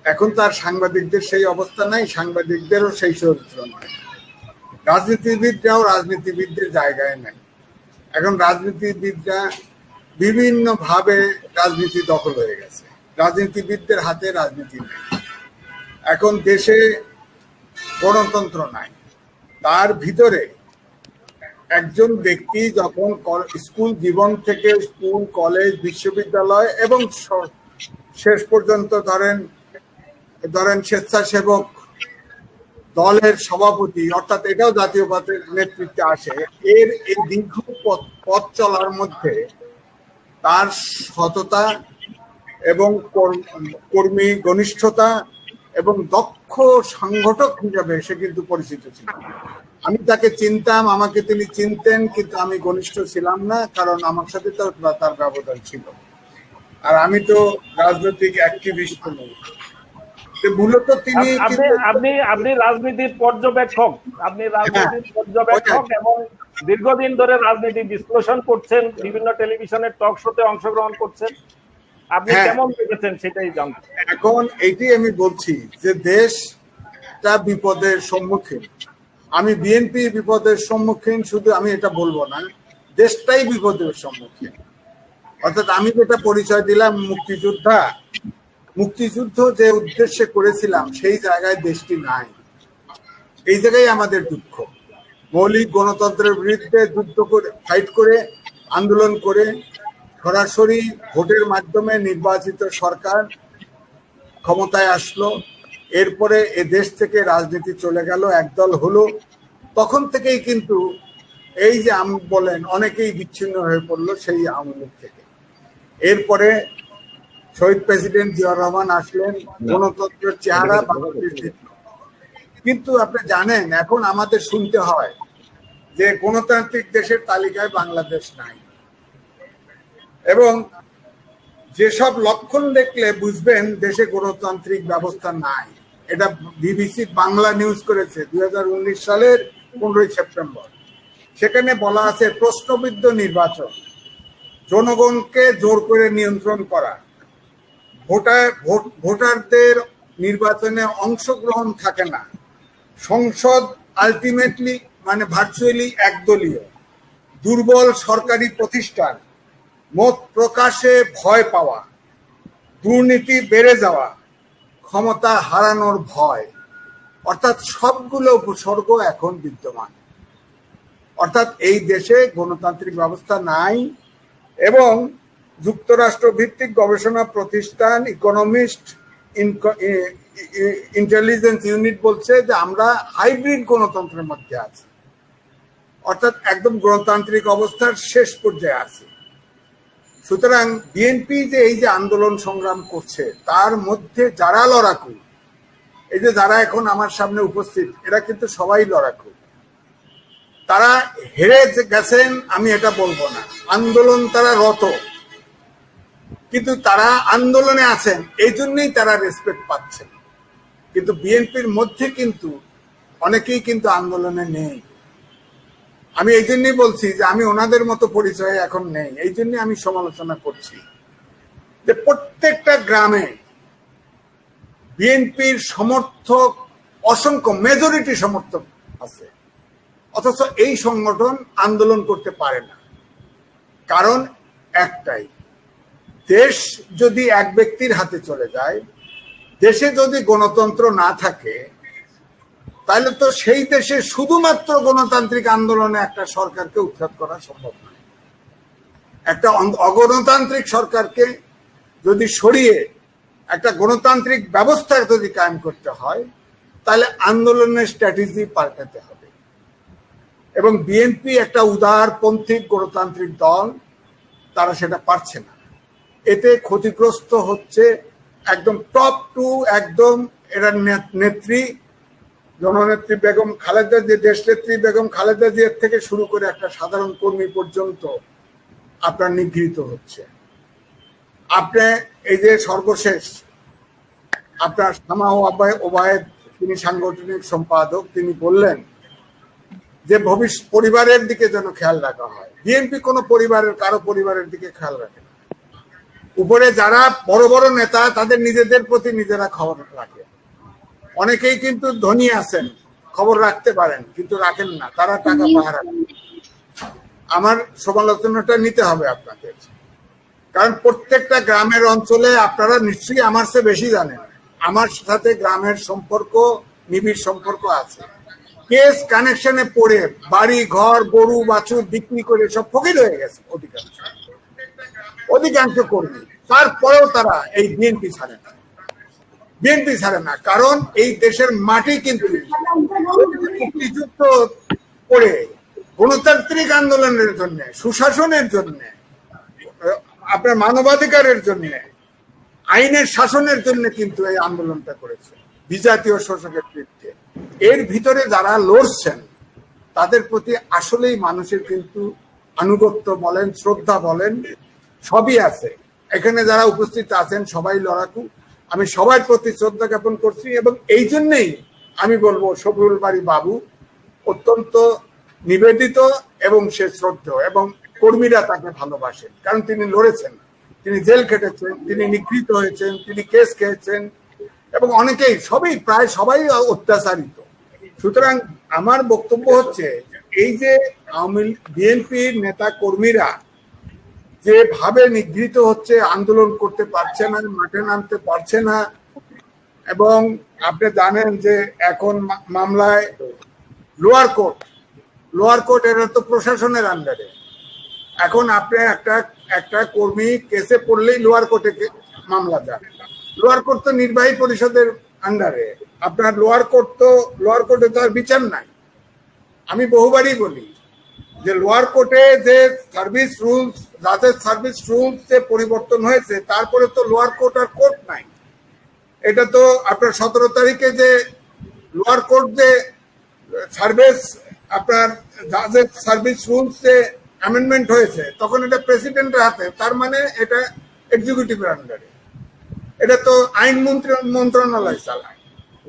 এখন তো আর সাংবাদিকদের সেই অবস্থা নাই, সাংবাদিকদেরও সেই চরিত্র নয়, রাজনীতিবিদরাও রাজনীতিবিদদের জায়গায় নাই। এখন রাজনীতিবিদরা বিভিন্ন ভাবে রাজনীতি দখল হয়ে গেছে, রাজনীতিবিদদের হাতে রাজনীতি নেই। এখন দেশে গণতন্ত্র নাই। তার ভিতরে একজন ব্যক্তি যখন স্কুল জীবন থেকে স্কুল, কলেজ, বিশ্ববিদ্যালয় এবং শেষ পর্যন্ত ধরেন স্বেচ্ছাসেবক দলের সভাপতি, অর্থাৎ এটাও জাতীয় পার্টির নেতৃত্বে আসে, এর এই দীর্ঘ পথ চলার মধ্যে তার সততা এবং কর্মী ঘনিষ্ঠতা এবং দক্ষ সংগঠক হিসাবে সে কিন্তু পরিচিত ছিল। আমি তাকে চিনতাম, আমাকে তিনি চিনতেন, কিন্তু আমি ঘনিষ্ঠ ছিলাম না, কারণ আমার সাথে তো তার ব্যবধান ছিল। আর আমি তো রাজনৈতিক অ্যাক্টিভিস্ট নই। মূলত তিনি আপনি রাজনীতির পর্যবেক্ষক, এবং দীর্ঘদিন ধরে রাজনীতি বিশ্লেষণ করছেন, বিভিন্ন টেলিভিশনের টক শোতে অংশগ্রহণ করছেন। আপনি কেমন দেখেছেন সেটাই জানতে। এখন এইটি আমি বলছি যে দেশটা বিপদের সম্মুখীন। আমি বিএনপি বিপদের সম্মুখীন শুধু আমি এটা বলবো না, দেশটাই বিপদের সম্মুখীন। অর্থাৎ আমি যেটা পরিচয় দিলাম মুক্তিযুদ্ধ যে উদ্দেশ্যে করেছিলাম সেই জায়গায় দেশটি নাই। এই জায়গায় আমাদের দুঃখ। মৌলিক গণতন্ত্রের বিরুদ্ধে যুদ্ধ করে, ফাইট করে, আন্দোলন করে সরাসরি ভোটের মাধ্যমে নির্বাচিত সরকার ক্ষমতায় আসলো। এরপরে এ দেশ থেকে রাজনীতি চলে গেল, একদল হলো, তখন থেকেই কিন্তু এই যে বলেন অনেকেই বিচ্ছিন্ন হয়ে পড়লো সেই আওয়ামী লীগ থেকে। এরপরে শহীদ প্রেসিডেন্ট জিয়াউর রহমান আসলেন, গণতন্ত্রের চেহারা বাংলাদেশ দেখল। কিন্তু আপনি জানেন এখন আমাদের শুনতে হয় যে গণতান্ত্রিক দেশের তালিকায় বাংলাদেশ নাই, এবং যেসব লক্ষণ দেখলে বুঝবেন দেশে গণতান্ত্রিক ব্যবস্থা নাই। এটা বিবিসি বাংলা নিউজ করেছে 2019 সালের 15 সেপ্টেম্বর। সেখানে বলা আছে প্রশ্নবিদ্ধ নির্বাচন, জনগণকে জোর করে নিয়ন্ত্রণ করা, ভোটারদের নির্বাচনে অংশগ্রহণ থাকে না, সংসদ আলটিমেটলি মানে ভার্চুয়ালি একদলীয়, দুর্বল সরকারি প্রতিষ্ঠান, মত প্রকাশে ভয় পাওয়া, দুর্নীতি বেড়ে যাওয়া, ক্ষমতা হারানোর ভয়, অর্থাৎ সবগুলো উপসর্গ এখন বিদ্যমান। অর্থাৎ এই দেশে গণতান্ত্রিক ব্যবস্থা নাই। এবং যুক্তরাষ্ট্র ভিত্তিক গবেষণা প্রতিষ্ঠান ইকোনমিস্ট ইন্টেলিজেন্স ইউনিট বলছে যে আমরা হাইব্রিড গণতন্ত্রের মধ্যে আছি, অর্থাৎ একদম গণতান্ত্রিক অবস্থার শেষ পর্যায়ে আছে। সুতরাং বিএনপি যে এই যে আন্দোলন সংগ্রাম করছে তার মধ্যে যারা লড়াকু, এই যে যারা এখন আমার সামনে উপস্থিত, এরা কিন্তু সবাই লড়াকু। তারা হেরে গেছেন আমি এটা বলবো না, আন্দোলন তারা রত, কিন্তু তারা আন্দোলনে আছেন, এই জন্যই তারা রেসপেক্ট পাচ্ছেন। কিন্তু বিএনপির মধ্যে কিন্তু অনেকেই কিন্তু আন্দোলনে নেই। আমি এই জন্যই বলছি যে আমি ওনাদের মতো পরিচয় এখন নেই, এই জন্য আমি সমালোচনা করছি যে প্রত্যেকটা গ্রামে বিএনপির সমর্থক অসংখ্য, মেজরিটি সমর্থক আছে, অথচ এই সংগঠন আন্দোলন করতে পারে না। কারণ একটাই, দেশ যদি এক ব্যক্তির হাতে চলে যায়, দেশে যদি গণতন্ত্র না থাকে, তাহলে তো সেই দেশে শুধুমাত্র গণতান্ত্রিক আন্দোলনে একটা সরকারকে উৎখাত করা সম্ভব নয়। একটা অগণতান্ত্রিক সরকারকে যদি সরিয়ে একটা গণতান্ত্রিক ব্যবস্থা যদি কায়েম করতে হয়, তাহলে আন্দোলনের স্ট্র্যাটেজি পাল্টাতে হবে। এবং বিএনপি একটা উদারপন্থী গণতান্ত্রিক দল, তারা সেটা পারছে না। এতে ক্ষতিগ্রস্ত হচ্ছে একদম টপ টু, একদম এরা নেত্রী জননেত্রী বেগম খালেদা জিয়া, দেশনেত্রী বেগম খালেদা জিয়ার থেকে শুরু করে একটা সাধারণ কর্মী পর্যন্ত আপনার নিগৃহীত হচ্ছে। আপনি এই যে সর্বশেষ আপনার সামাহ ওবায়েদ, তিনি সাংগঠনিক সম্পাদক, তিনি বললেন যে ভবিষ্যৎ পরিবারের দিকে যেন খেয়াল রাখা হয়। বিএনপি কোনো পরিবারের, কারো পরিবারের দিকে খেয়াল রাখে না। উপরে যারা বড় বড় নেতা তাদের নিজেদের প্রতি নিজেরা খবর রাখে। অনেকেই কিন্তু ধনী আছেন, খবর রাখতে পারেন, কিন্তু রাখেন না, তারা টাকা পাহারা। আমার সমালোচনাটা নিতে হবে আপনাদের, কারণ প্রত্যেকটা গ্রামের অঞ্চলে আপনারা নিশ্চয়ই আমার চেয়ে বেশি জানেন, আমার সাথে গ্রামের সম্পর্ক, নিবিড় সম্পর্ক আছে। কেস কানেকশনে পড়ে বাড়ি ঘর গরু বাছুর বিক্রি করে সব ফকির হয়ে গেছে অধিকাংশ কর্মী। তারপরেও তারা এই বিএনপি ছাড়ে না, কারণ এই দেশের মাটি কিন্তু মুক্তিযুদ্ধ করে গণতান্ত্রিক আন্দোলনের জন্য, সুশাসনের জন্য, আপনার মানবাধিকারের জন্য, আইনের শাসনের জন্য কিন্তু এই আন্দোলনটা করেছে বিজাতীয় শোষকের বিরুদ্ধে। এর ভিতরে যারা লড়ছেন তাদের প্রতি আসলেই মানুষের কিন্তু আনুগত্য বলেন, শ্রদ্ধা বলেন, সবই আছে। এখানে যারা উপস্থিত আছেন সবাই লড়াকু, আমি সবার প্রতি শ্রদ্ধা জ্ঞাপন করছি। এবং এই জন্যই আমি বলবো শফিউল বারী বাবু অত্যন্ত নিবেদিত এবং সে শ্রদ্ধেয়, এবং কর্মীরা তাকে ভালোবাসেন, কারণ তিনি লড়েছেন, তিনি জেল খেটেছেন, তিনি নিগৃহীত হয়েছেন, তিনি কেস খেয়েছেন, এবং অনেকেই প্রায় সবাই অত্যাচারিত। সুতরাং আমার বক্তব্য হচ্ছে এই যে বিএনপির নেতা কর্মীরা যেভাবে নিগৃহীত হচ্ছে, আন্দোলন করতে পারছে না, মাঠে নামতে পারছে না, এবং আপনি জানেন যে এখন মামলায় লোয়ার কোর্ট এরা তো প্রশাসনের আন্ডারে। এখন আপনি একটা কর্মী কেসে পড়লেই লোয়ার কোর্টে মামলা যান, লোয়ার কোর্ট তো নির্বাহী পরিষদের আন্ডারে। আপনার লোয়ার কোর্টে তো আর বিচার নাই। আমি বহুবারই বলি যে লোয়ার কোর্টে যে সার্ভিস রুলস, রাজের সার্ভিস রুলস যে পরিবর্তন হয়েছে, তারপরে তো লোয়ার কোর্ট আর কোর্ট নাই। এটা তো আপনার 17 তারিখে যে লোয়ার কোর্ট যে সার্ভিস আপনার জাজের সার্ভিস রুলস যে অ্যামেন্ডমেন্ট হয়েছে, তখন এটা প্রেসিডেন্টের হাতে, তার মানে এটা এক্সিকিউটিভের আন্ডারে, এটা তো আইন মন্ত্রণালয় চালায়।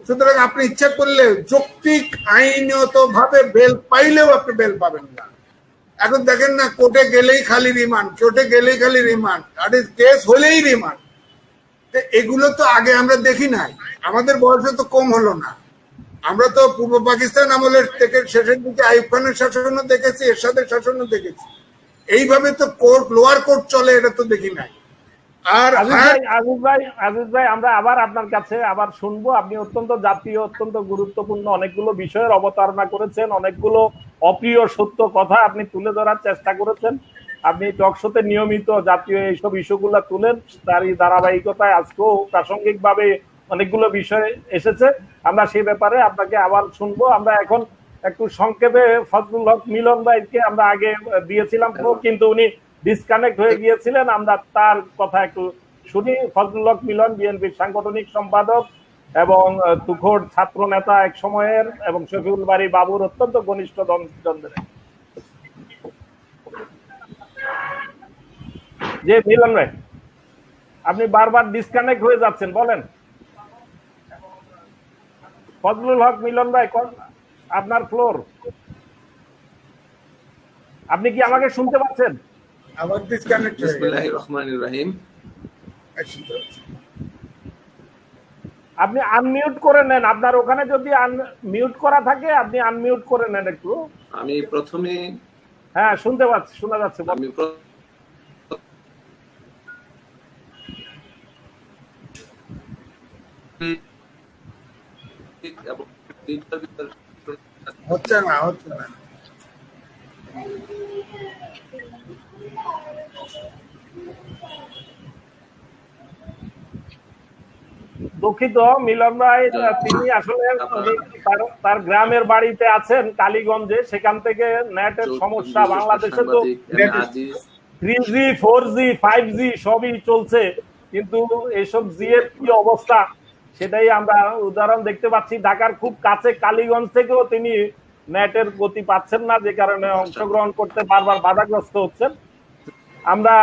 সুতরাং আপনি ইচ্ছা করলে যৌক্তিক আইনত ভাবে বেল পাইলেও আপনি বেল পাবেন না। এখন দেখেন না, কোর্টে গেলেই খালি রিমান্ড, আর কেস হলেই রিমান্ড। এগুলো তো আগে আমরা দেখি নাই, আমাদের বয়সে তো কম হলো না। আমরা তো পূর্ব পাকিস্তান আমলের থেকে শেষের দিকে আইয়ুব খানের শাসনও দেখেছি, এরশাদের শাসনও দেখেছি। এইভাবে তো কোর্ট, লোয়ার কোর্ট চলে, এটা তো দেখি নাই। আর আজিজ ভাই আমরা আবার আপনার কাছে আবার শুনবো। আপনি অত্যন্ত জাতীয়, অত্যন্ত গুরুত্বপূর্ণ অনেকগুলো বিষয়ের অবতারণা করেছেন, অনেকগুলো অপ্রিয় সত্য কথা আপনি তুলে ধরার চেষ্টা করেছেন। আপনি টকশোতে নিয়মিত জাতীয় এইসব ইস্যুগুলো তুলেন, তারই ধারাবাহিকতায় আজকেও প্রাসঙ্গিকভাবে অনেকগুলো বিষয় এসেছে। আমরা সেই ব্যাপারে আপনাকে আবার শুনবো। আমরা এখন একটু সংক্ষেপে ফজলুল হক মিলন ভাইকে আমরা আগে দিয়েছিলাম, কিন্তু উনি ডিসকানেক্ট হয়ে গিয়েছিলেন। আমরা তার কথা একটু শুনি। ফজলুল হক মিলন বিএনপির সাংগঠনিক সম্পাদক এবং তুখোড় ছাত্র নেতা এক সময়ের, এবং শফিউল বারী বাবুর অত্যন্ত ঘনিষ্ঠ দ্বন্দ্বের। যে মিলন ভাই, আপনি বারবার ডিসকানেক্ট হয়ে যাচ্ছেন, বলেন। ফজলুল হক মিলন ভাই, আপনার ফ্লোর। আপনি কি আমাকে শুনতে পাচ্ছেন? আবার ডিসকানেক্ট হয়ে গেল। বিসমিল্লাহির রহমানির রহিম। আপনি আনমিউট করে নেন, আপনার ওখানে যদি মিউট করা থাকে আপনি আনমিউট করে নেন একটু। আমি প্রথমে, হ্যাঁ শুনতে পাচ্ছি, শোনা যাচ্ছে। আমি হচ্ছে না। দুঃখিত মিলন ভাই, তিনি আসলে তার গ্রামের বাড়িতে আছেন কালীগঞ্জে, সেখান থেকে নেটের সমস্যা। বাংলাদেশে তো 3G 4G 5G সবই চলছে, কিন্তু এইসব জি এর কি অবস্থা সেটাই আমরা উদাহরণ দেখতে পাচ্ছি। ঢাকার খুব কাছে কালীগঞ্জ থেকেও তিনি নেটের গতি পাচ্ছেন না, যে কারণে অংশগ্রহণ করতে বারবার বাধাগ্রস্ত হচ্ছেন। আমরা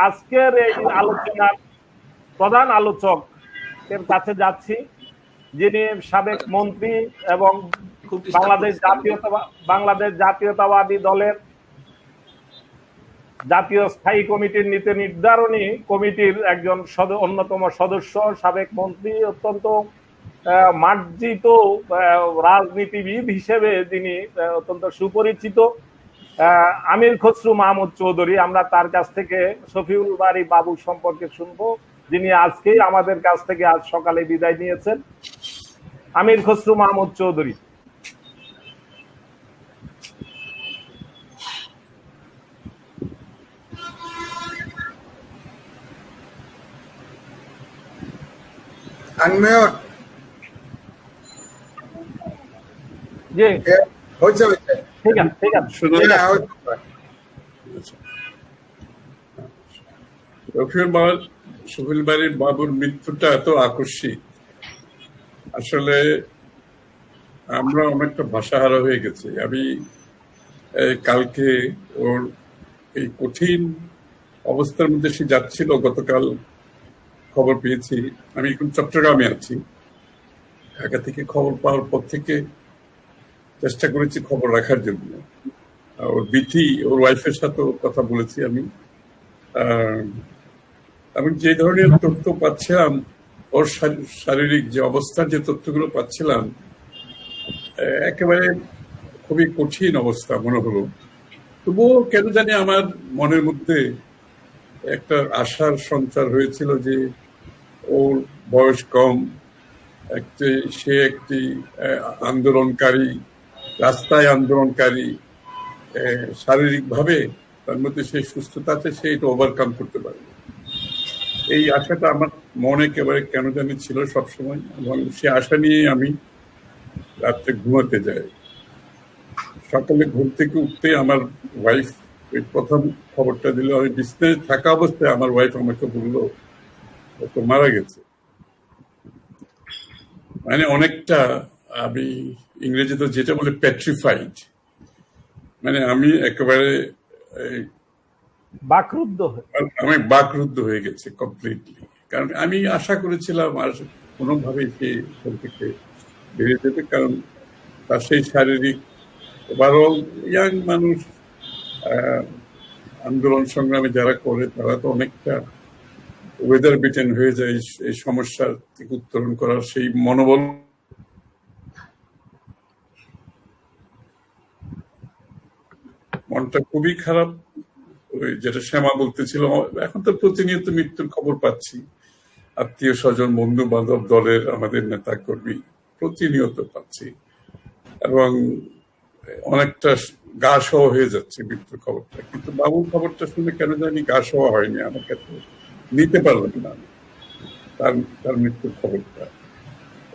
আজকের এই আলোচনার প্রধান আলোচক এর কাছে যাচ্ছি, যিনি সাবেক মন্ত্রী এবং বাংলাদেশ জাতীয়তাবাদী দলের জাতীয় স্থায়ী কমিটির নীতি নির্ধারণী কমিটির একজন অন্যতম সদস্য, সাবেক মন্ত্রী, অত্যন্ত মার্জিত রাজনীতিবিদ হিসেবে তিনি অত্যন্ত সুপরিচিত, আমির খসরু মাহমুদ চৌধুরী। আমরা তার কাছ থেকে শফিউল বারী বাবু সম্পর্কে শুনবো, যিনি আজকেই আমাদের কাছ থেকে আজ সকালে বিদায় নিয়েছেন। আমির খসরু মাহমুদ চৌধুরী। আনমিউট। জি হচ্ছে, ঠিক আছে, ঠিক আছে। শফিউল বারী বাবুর মৃত্যুটা এত আকস্মিক, আসলে আমরা অনেকটা ভাষাহারা হয়ে গেছি। আমি কালকে ওর এই কঠিন অবস্থার মধ্যে সে যাচ্ছিল, গতকাল খবর পেয়েছি। আমি এখন চট্টগ্রামে আছি, ঢাকা থেকে খবর পাওয়ার পর থেকে চেষ্টা করেছি খবর রাখার জন্য। ওর বিথি, ওর ওয়াইফের সাথেও কথা বলেছি আমি যে ধরনের তথ্য পাচ্ছিলাম, ওর শারীরিক যে অবস্থার যে তথ্যগুলো পাচ্ছিলাম, একেবারে খুবই কঠিন অবস্থা মনে হলো। তবুও কেন জানি আমার মনের মধ্যে একটা আশার সঞ্চার হয়েছিল যে ওর বয়স কম, সে একটি আন্দোলনকারী, রাস্তায় আন্দোলনকারী, শারীরিকভাবে তার মধ্যে সেই সুস্থতা আছে, সে এটা ওভারকাম করতে পারবে। এই আশাটা আমার মনে একেবারে কেন জানি ছিল সবসময়, এবং সে আশা নিয়ে আমি রাত্রে ঘুমাতে যাই। সকালে ঘুম থেকে উঠতে আমার ওয়াইফ ওই প্রথম খবরটা দিল। আমি বিছানায় থাকা অবস্থায় আমার ওয়াইফ আমাকে বললো ও তো মারা গেছে। মানে অনেকটা, আমি ইংরেজিতে যেটা বলে পেট্রিফাইড, মানে আমি একেবারে বাকরুদ্ধ হয়ে আমি বাকরুদ্ধ হয়ে গেছে কমপ্লিটলি। কারণ আমি আশা করেছিলাম আর কোনোভাবে সে এখান থেকে বেরিয়ে যেতে, কারণ তার সেই শারীরিক, ওভারঅল ইয়াং মানুষ, আন্দোলন সংগ্রামে যারা করে তারা তো অনেকটা ওয়েদার বিটেন হয়ে যায় এই সমস্যার থেকে উত্তরণ করার সেই মনোবল। মনটা খুবই খারাপ। ওই যেটা শ্যামা বলতেছিল, এখন তো প্রতিনিয়ত মৃত্যুর খবর পাচ্ছি, আত্মীয় স্বজন, বন্ধু বান্ধব, দলের আমাদের নেতা কর্মী প্রতিনিয়ত পাচ্ছি, এবং অনেকটা গা সওয়া হয়ে যাচ্ছে মৃত্যুর খবরটা। কিন্তু বাবুর খবরটা শুনে কেন জানি গা সওয়া হয়নি, আমার কাছে নিতে পারলাম না তার মৃত্যুর খবরটা।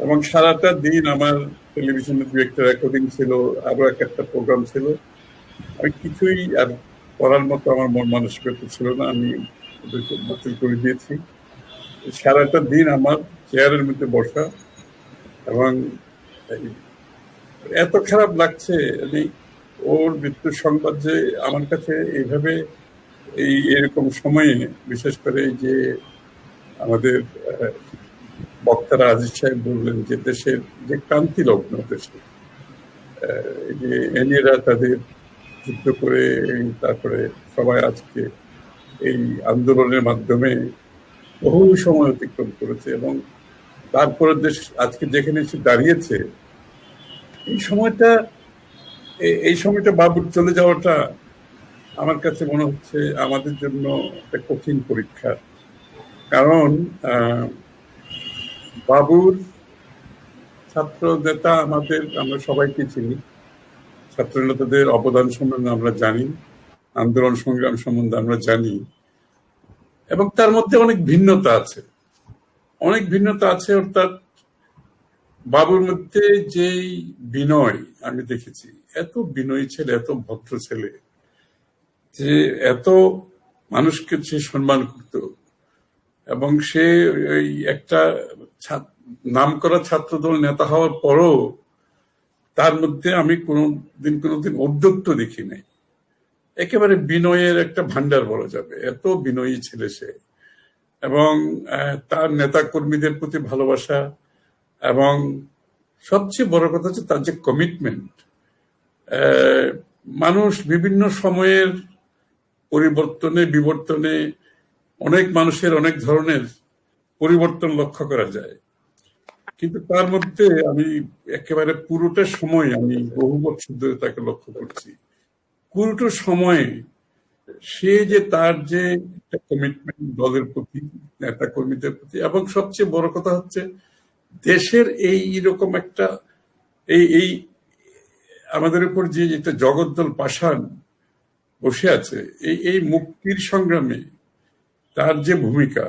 এবং সারাটা দিন আমার টেলিভিশনে দু একটা রেকর্ডিং ছিল, আরো একটা প্রোগ্রাম ছিল, আমি কিছুই আর করার মতো আমার মন মানসিকতা ছিল না, আমি ওদেরকে বাতিল করে দিয়েছি। সারাটা দিন আমার চেয়ারের মধ্যে বসা, এবং এত খারাপ লাগছে। আমি ওর মৃত্যুর সংবাদ যে আমার কাছে এইভাবে এরকম সময়ে, বিশেষ করে যে আমাদের বক্তারা আজিজ সাহেব বললেন যে দেশের যে ক্রান্তি লগ্ন, দেশে যে এনিয়েরা তাদের যুদ্ধ করে তারপরে সবাই আজকে এই আন্দোলনের মাধ্যমে বহু সময় অতিক্রম করেছে, এবং তারপরে দেশ আজকে যেখানে এসে দাঁড়িয়েছে, এই সময়টা বাবুর চলে যাওয়াটা আমার কাছে মনে হচ্ছে আমাদের জন্য একটা কঠিন পরীক্ষা। কারণ বাবুর ছাত্র নেতা আমরা সবাইকে চিনি, ছাত্র নেতাদের অবদান সম্বন্ধে আমরা জানি, আন্দোলন সংগ্রাম সম্বন্ধে আমরা জানি, এবং তার মধ্যে অনেক ভিন্নতা আছে। অর্থাৎ বাবুর মধ্যে যেই বিনয় আমি দেখেছি, এত বিনয়ী ছেলে, এত ভদ্র ছেলে, যে এত মানুষকে সে সম্মান করত, এবং সে ওই একটা নামকরা ছাত্রদল নেতা হওয়ার পরও তার মধ্যে আমি কোনোদিন ঔদ্ধত্য দেখি নাই। একেবারে বিনয়ের একটা ভান্ডার বলা যাবে, এত বিনয়ী ছেলে সে। এবং তার নেতা কর্মীদের প্রতি ভালোবাসা, এবং সবচেয়ে বড় কথা হচ্ছে তার যে কমিটমেন্ট। মানুষ বিভিন্ন সময়ের বিবর্তনে অনেক মানুষের অনেক ধরনের পরিবর্তন লক্ষ্য করা যায়, কিন্তু তার মধ্যে আমি একেবারে পুরোটা সময়, আমি বহু বছর ধরে তাকে লক্ষ্য করছি, পুরোটা সময়ে সে যে তার যে একটা কমিটমেন্ট দলের প্রতি, নেতা কর্মীদের প্রতি, এবং সবচেয়ে বড় কথা হচ্ছে দেশের এইরকম একটা এই আমাদের উপর যে একটা জগদ্দল পাষাণ বসে আছে, এই মুক্তির সংগ্রামে তার যে ভূমিকা,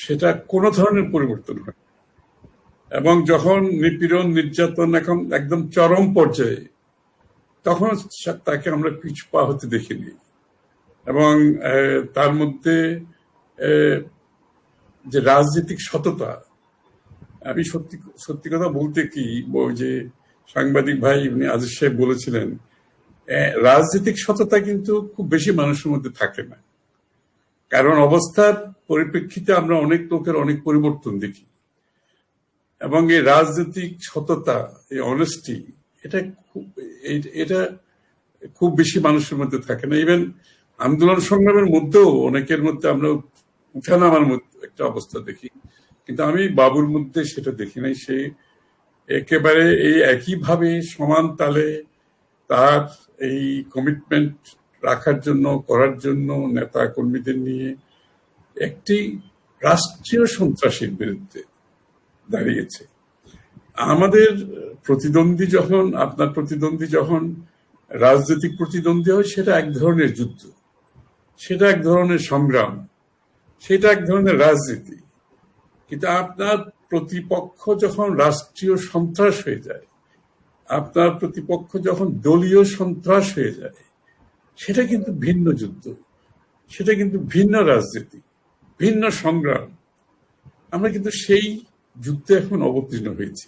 সেটা কোনো ধরনের পরিবর্তন হয়। এবং যখন নিপীড়ন, নির্যাতন এখন একদম চরম পর্যায়ে, তখন তাকে আমরা পিছপা হতে দেখিনি। এবং তার মধ্যে যে রাজনৈতিক সততা, আমি সত্যি কথা বলতে কি, যে সাংবাদিক ভাই আজিজ সাহেব বলেছিলেন, রাজনৈতিক সততা কিন্তু খুব বেশি মানুষের মধ্যে থাকে না, কারণ অবস্থার পরিপ্রেক্ষিতে আমরা অনেক লোকের অনেক পরিবর্তন দেখি, এবং এই রাজনৈতিক সততা, এই অনেস্টি, এটা খুব বেশি মানুষের মধ্যে থাকে না। ইভেন আন্দোলন সংগ্রামের মধ্যেও অনেকের মধ্যে আমরা উঠানামার মধ্যে একটা অবস্থা দেখি, কিন্তু আমি বাবুর মধ্যে সেটা দেখি নাই। সে একেবারে এই একইভাবে সমান তালে তার এই কমিটমেন্ট রাখার জন্য, করার জন্য নেতা কর্মীদের নিয়ে একটি রাষ্ট্রীয় সন্ত্রাসীর বিরুদ্ধে দাঁড়িয়েছে। আমাদের প্রতিদ্বন্দ্বী যখন, আপনার প্রতিদ্বন্দ্বী যখন রাজনৈতিক প্রতিদ্বন্দ্বী হয়, সেটা এক ধরনের যুদ্ধ, সেটা এক ধরনের সংগ্রাম, সেটা এক ধরনের রাজনীতি। কিন্তু আপনার প্রতিপক্ষ যখন রাষ্ট্রীয় সন্ত্রাস হয়ে যায়, আপনার প্রতিপক্ষ যখন দলীয় সন্ত্রাস হয়ে যায়, সেটা কিন্তু ভিন্ন যুদ্ধ, সেটা কিন্তু ভিন্ন রাজনীতি, ভিন্ন সংগ্রাম। আমরা কিন্তু সেই যুদ্ধে এখন অবতীর্ণ হয়েছি।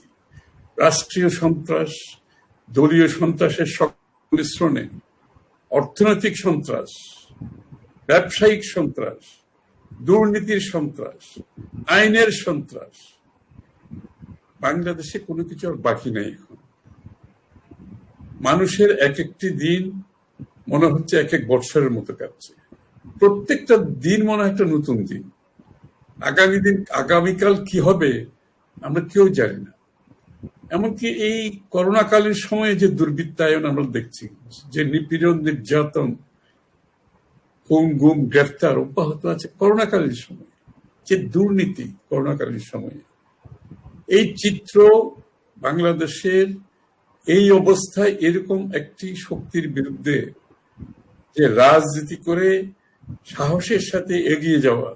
রাষ্ট্রীয় সন্ত্রাস, দলীয় সন্ত্রাসের সংমিশ্রণে অর্থনৈতিক সন্ত্রাস, ব্যবসায়িক সন্ত্রাস, দুর্নীতির সন্ত্রাস, আইনের সন্ত্রাস। বাংলাদেশে কোনো কিছু আর বাকি নেই এখন। মানুষের এক একটি দিন মনে হচ্ছে এক এক বৎসরের মতো কাটছে। প্রত্যেকটা দিন মনে হয় একটা নতুন দিন। আগামীকাল কি হবে আমরা কেউ জানি না। এমনকি এই করোনাকালীন সময়ে যে দুর্বৃত্তায়ন আমরা দেখছি, যে নিপীড়ন, নির্যাতন, খুন, গুম, গ্রেফতার অব্যাহত আছে করোনাকালীন সময়ে, যে দুর্নীতি করোনাকালীন সময়ে, এই চিত্র বাংলাদেশের এই অবস্থায় এরকম একটি শক্তির বিরুদ্ধে যে রাজনীতি করে সাহসের সাথে এগিয়ে যাওয়া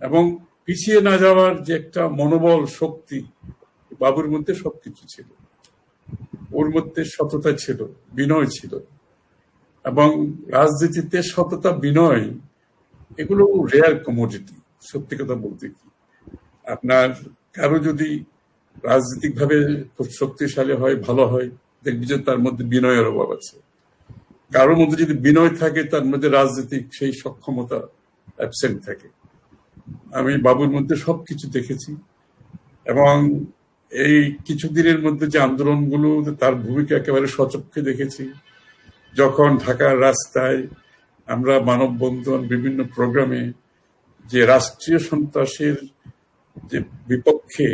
এবং পিছিয়ে না যাওয়ার যে একটা মনোবল, শক্তি, বাবুর মধ্যে সবকিছু ছিল। ওর মধ্যে সততা ছিল, বিনয় ছিল। এবং রাজনীতিতে সততা, বিনয় এগুলো রেয়ার কমোডিটি। সত্যি কথা বলতে কি, আপনার কারো যদি রাজনৈতিকভাবে খুব শক্তিশালী হয়, ভালো হয়, দেখবি যে তার মধ্যে বিনয়ের অভাব আছে। কারোর মধ্যে যদি বিনয় থাকে, তার মধ্যে রাজনৈতিক সেই সক্ষমতা অ্যাবসেন্ট থাকে। আমি বাবুর মধ্যে সবকিছু দেখেছি এবং এই কিছুদিনের মধ্যে যে আন্দোলনগুলো, তার ভূমিকা একেবারে সচক্ষে দেখেছি। যখন ঢাকার রাস্তায় আমরা মানববন্ধন, বিভিন্ন প্রোগ্রামে যে রাষ্ট্রীয় সন্ত্রাসের যে বিপক্ষে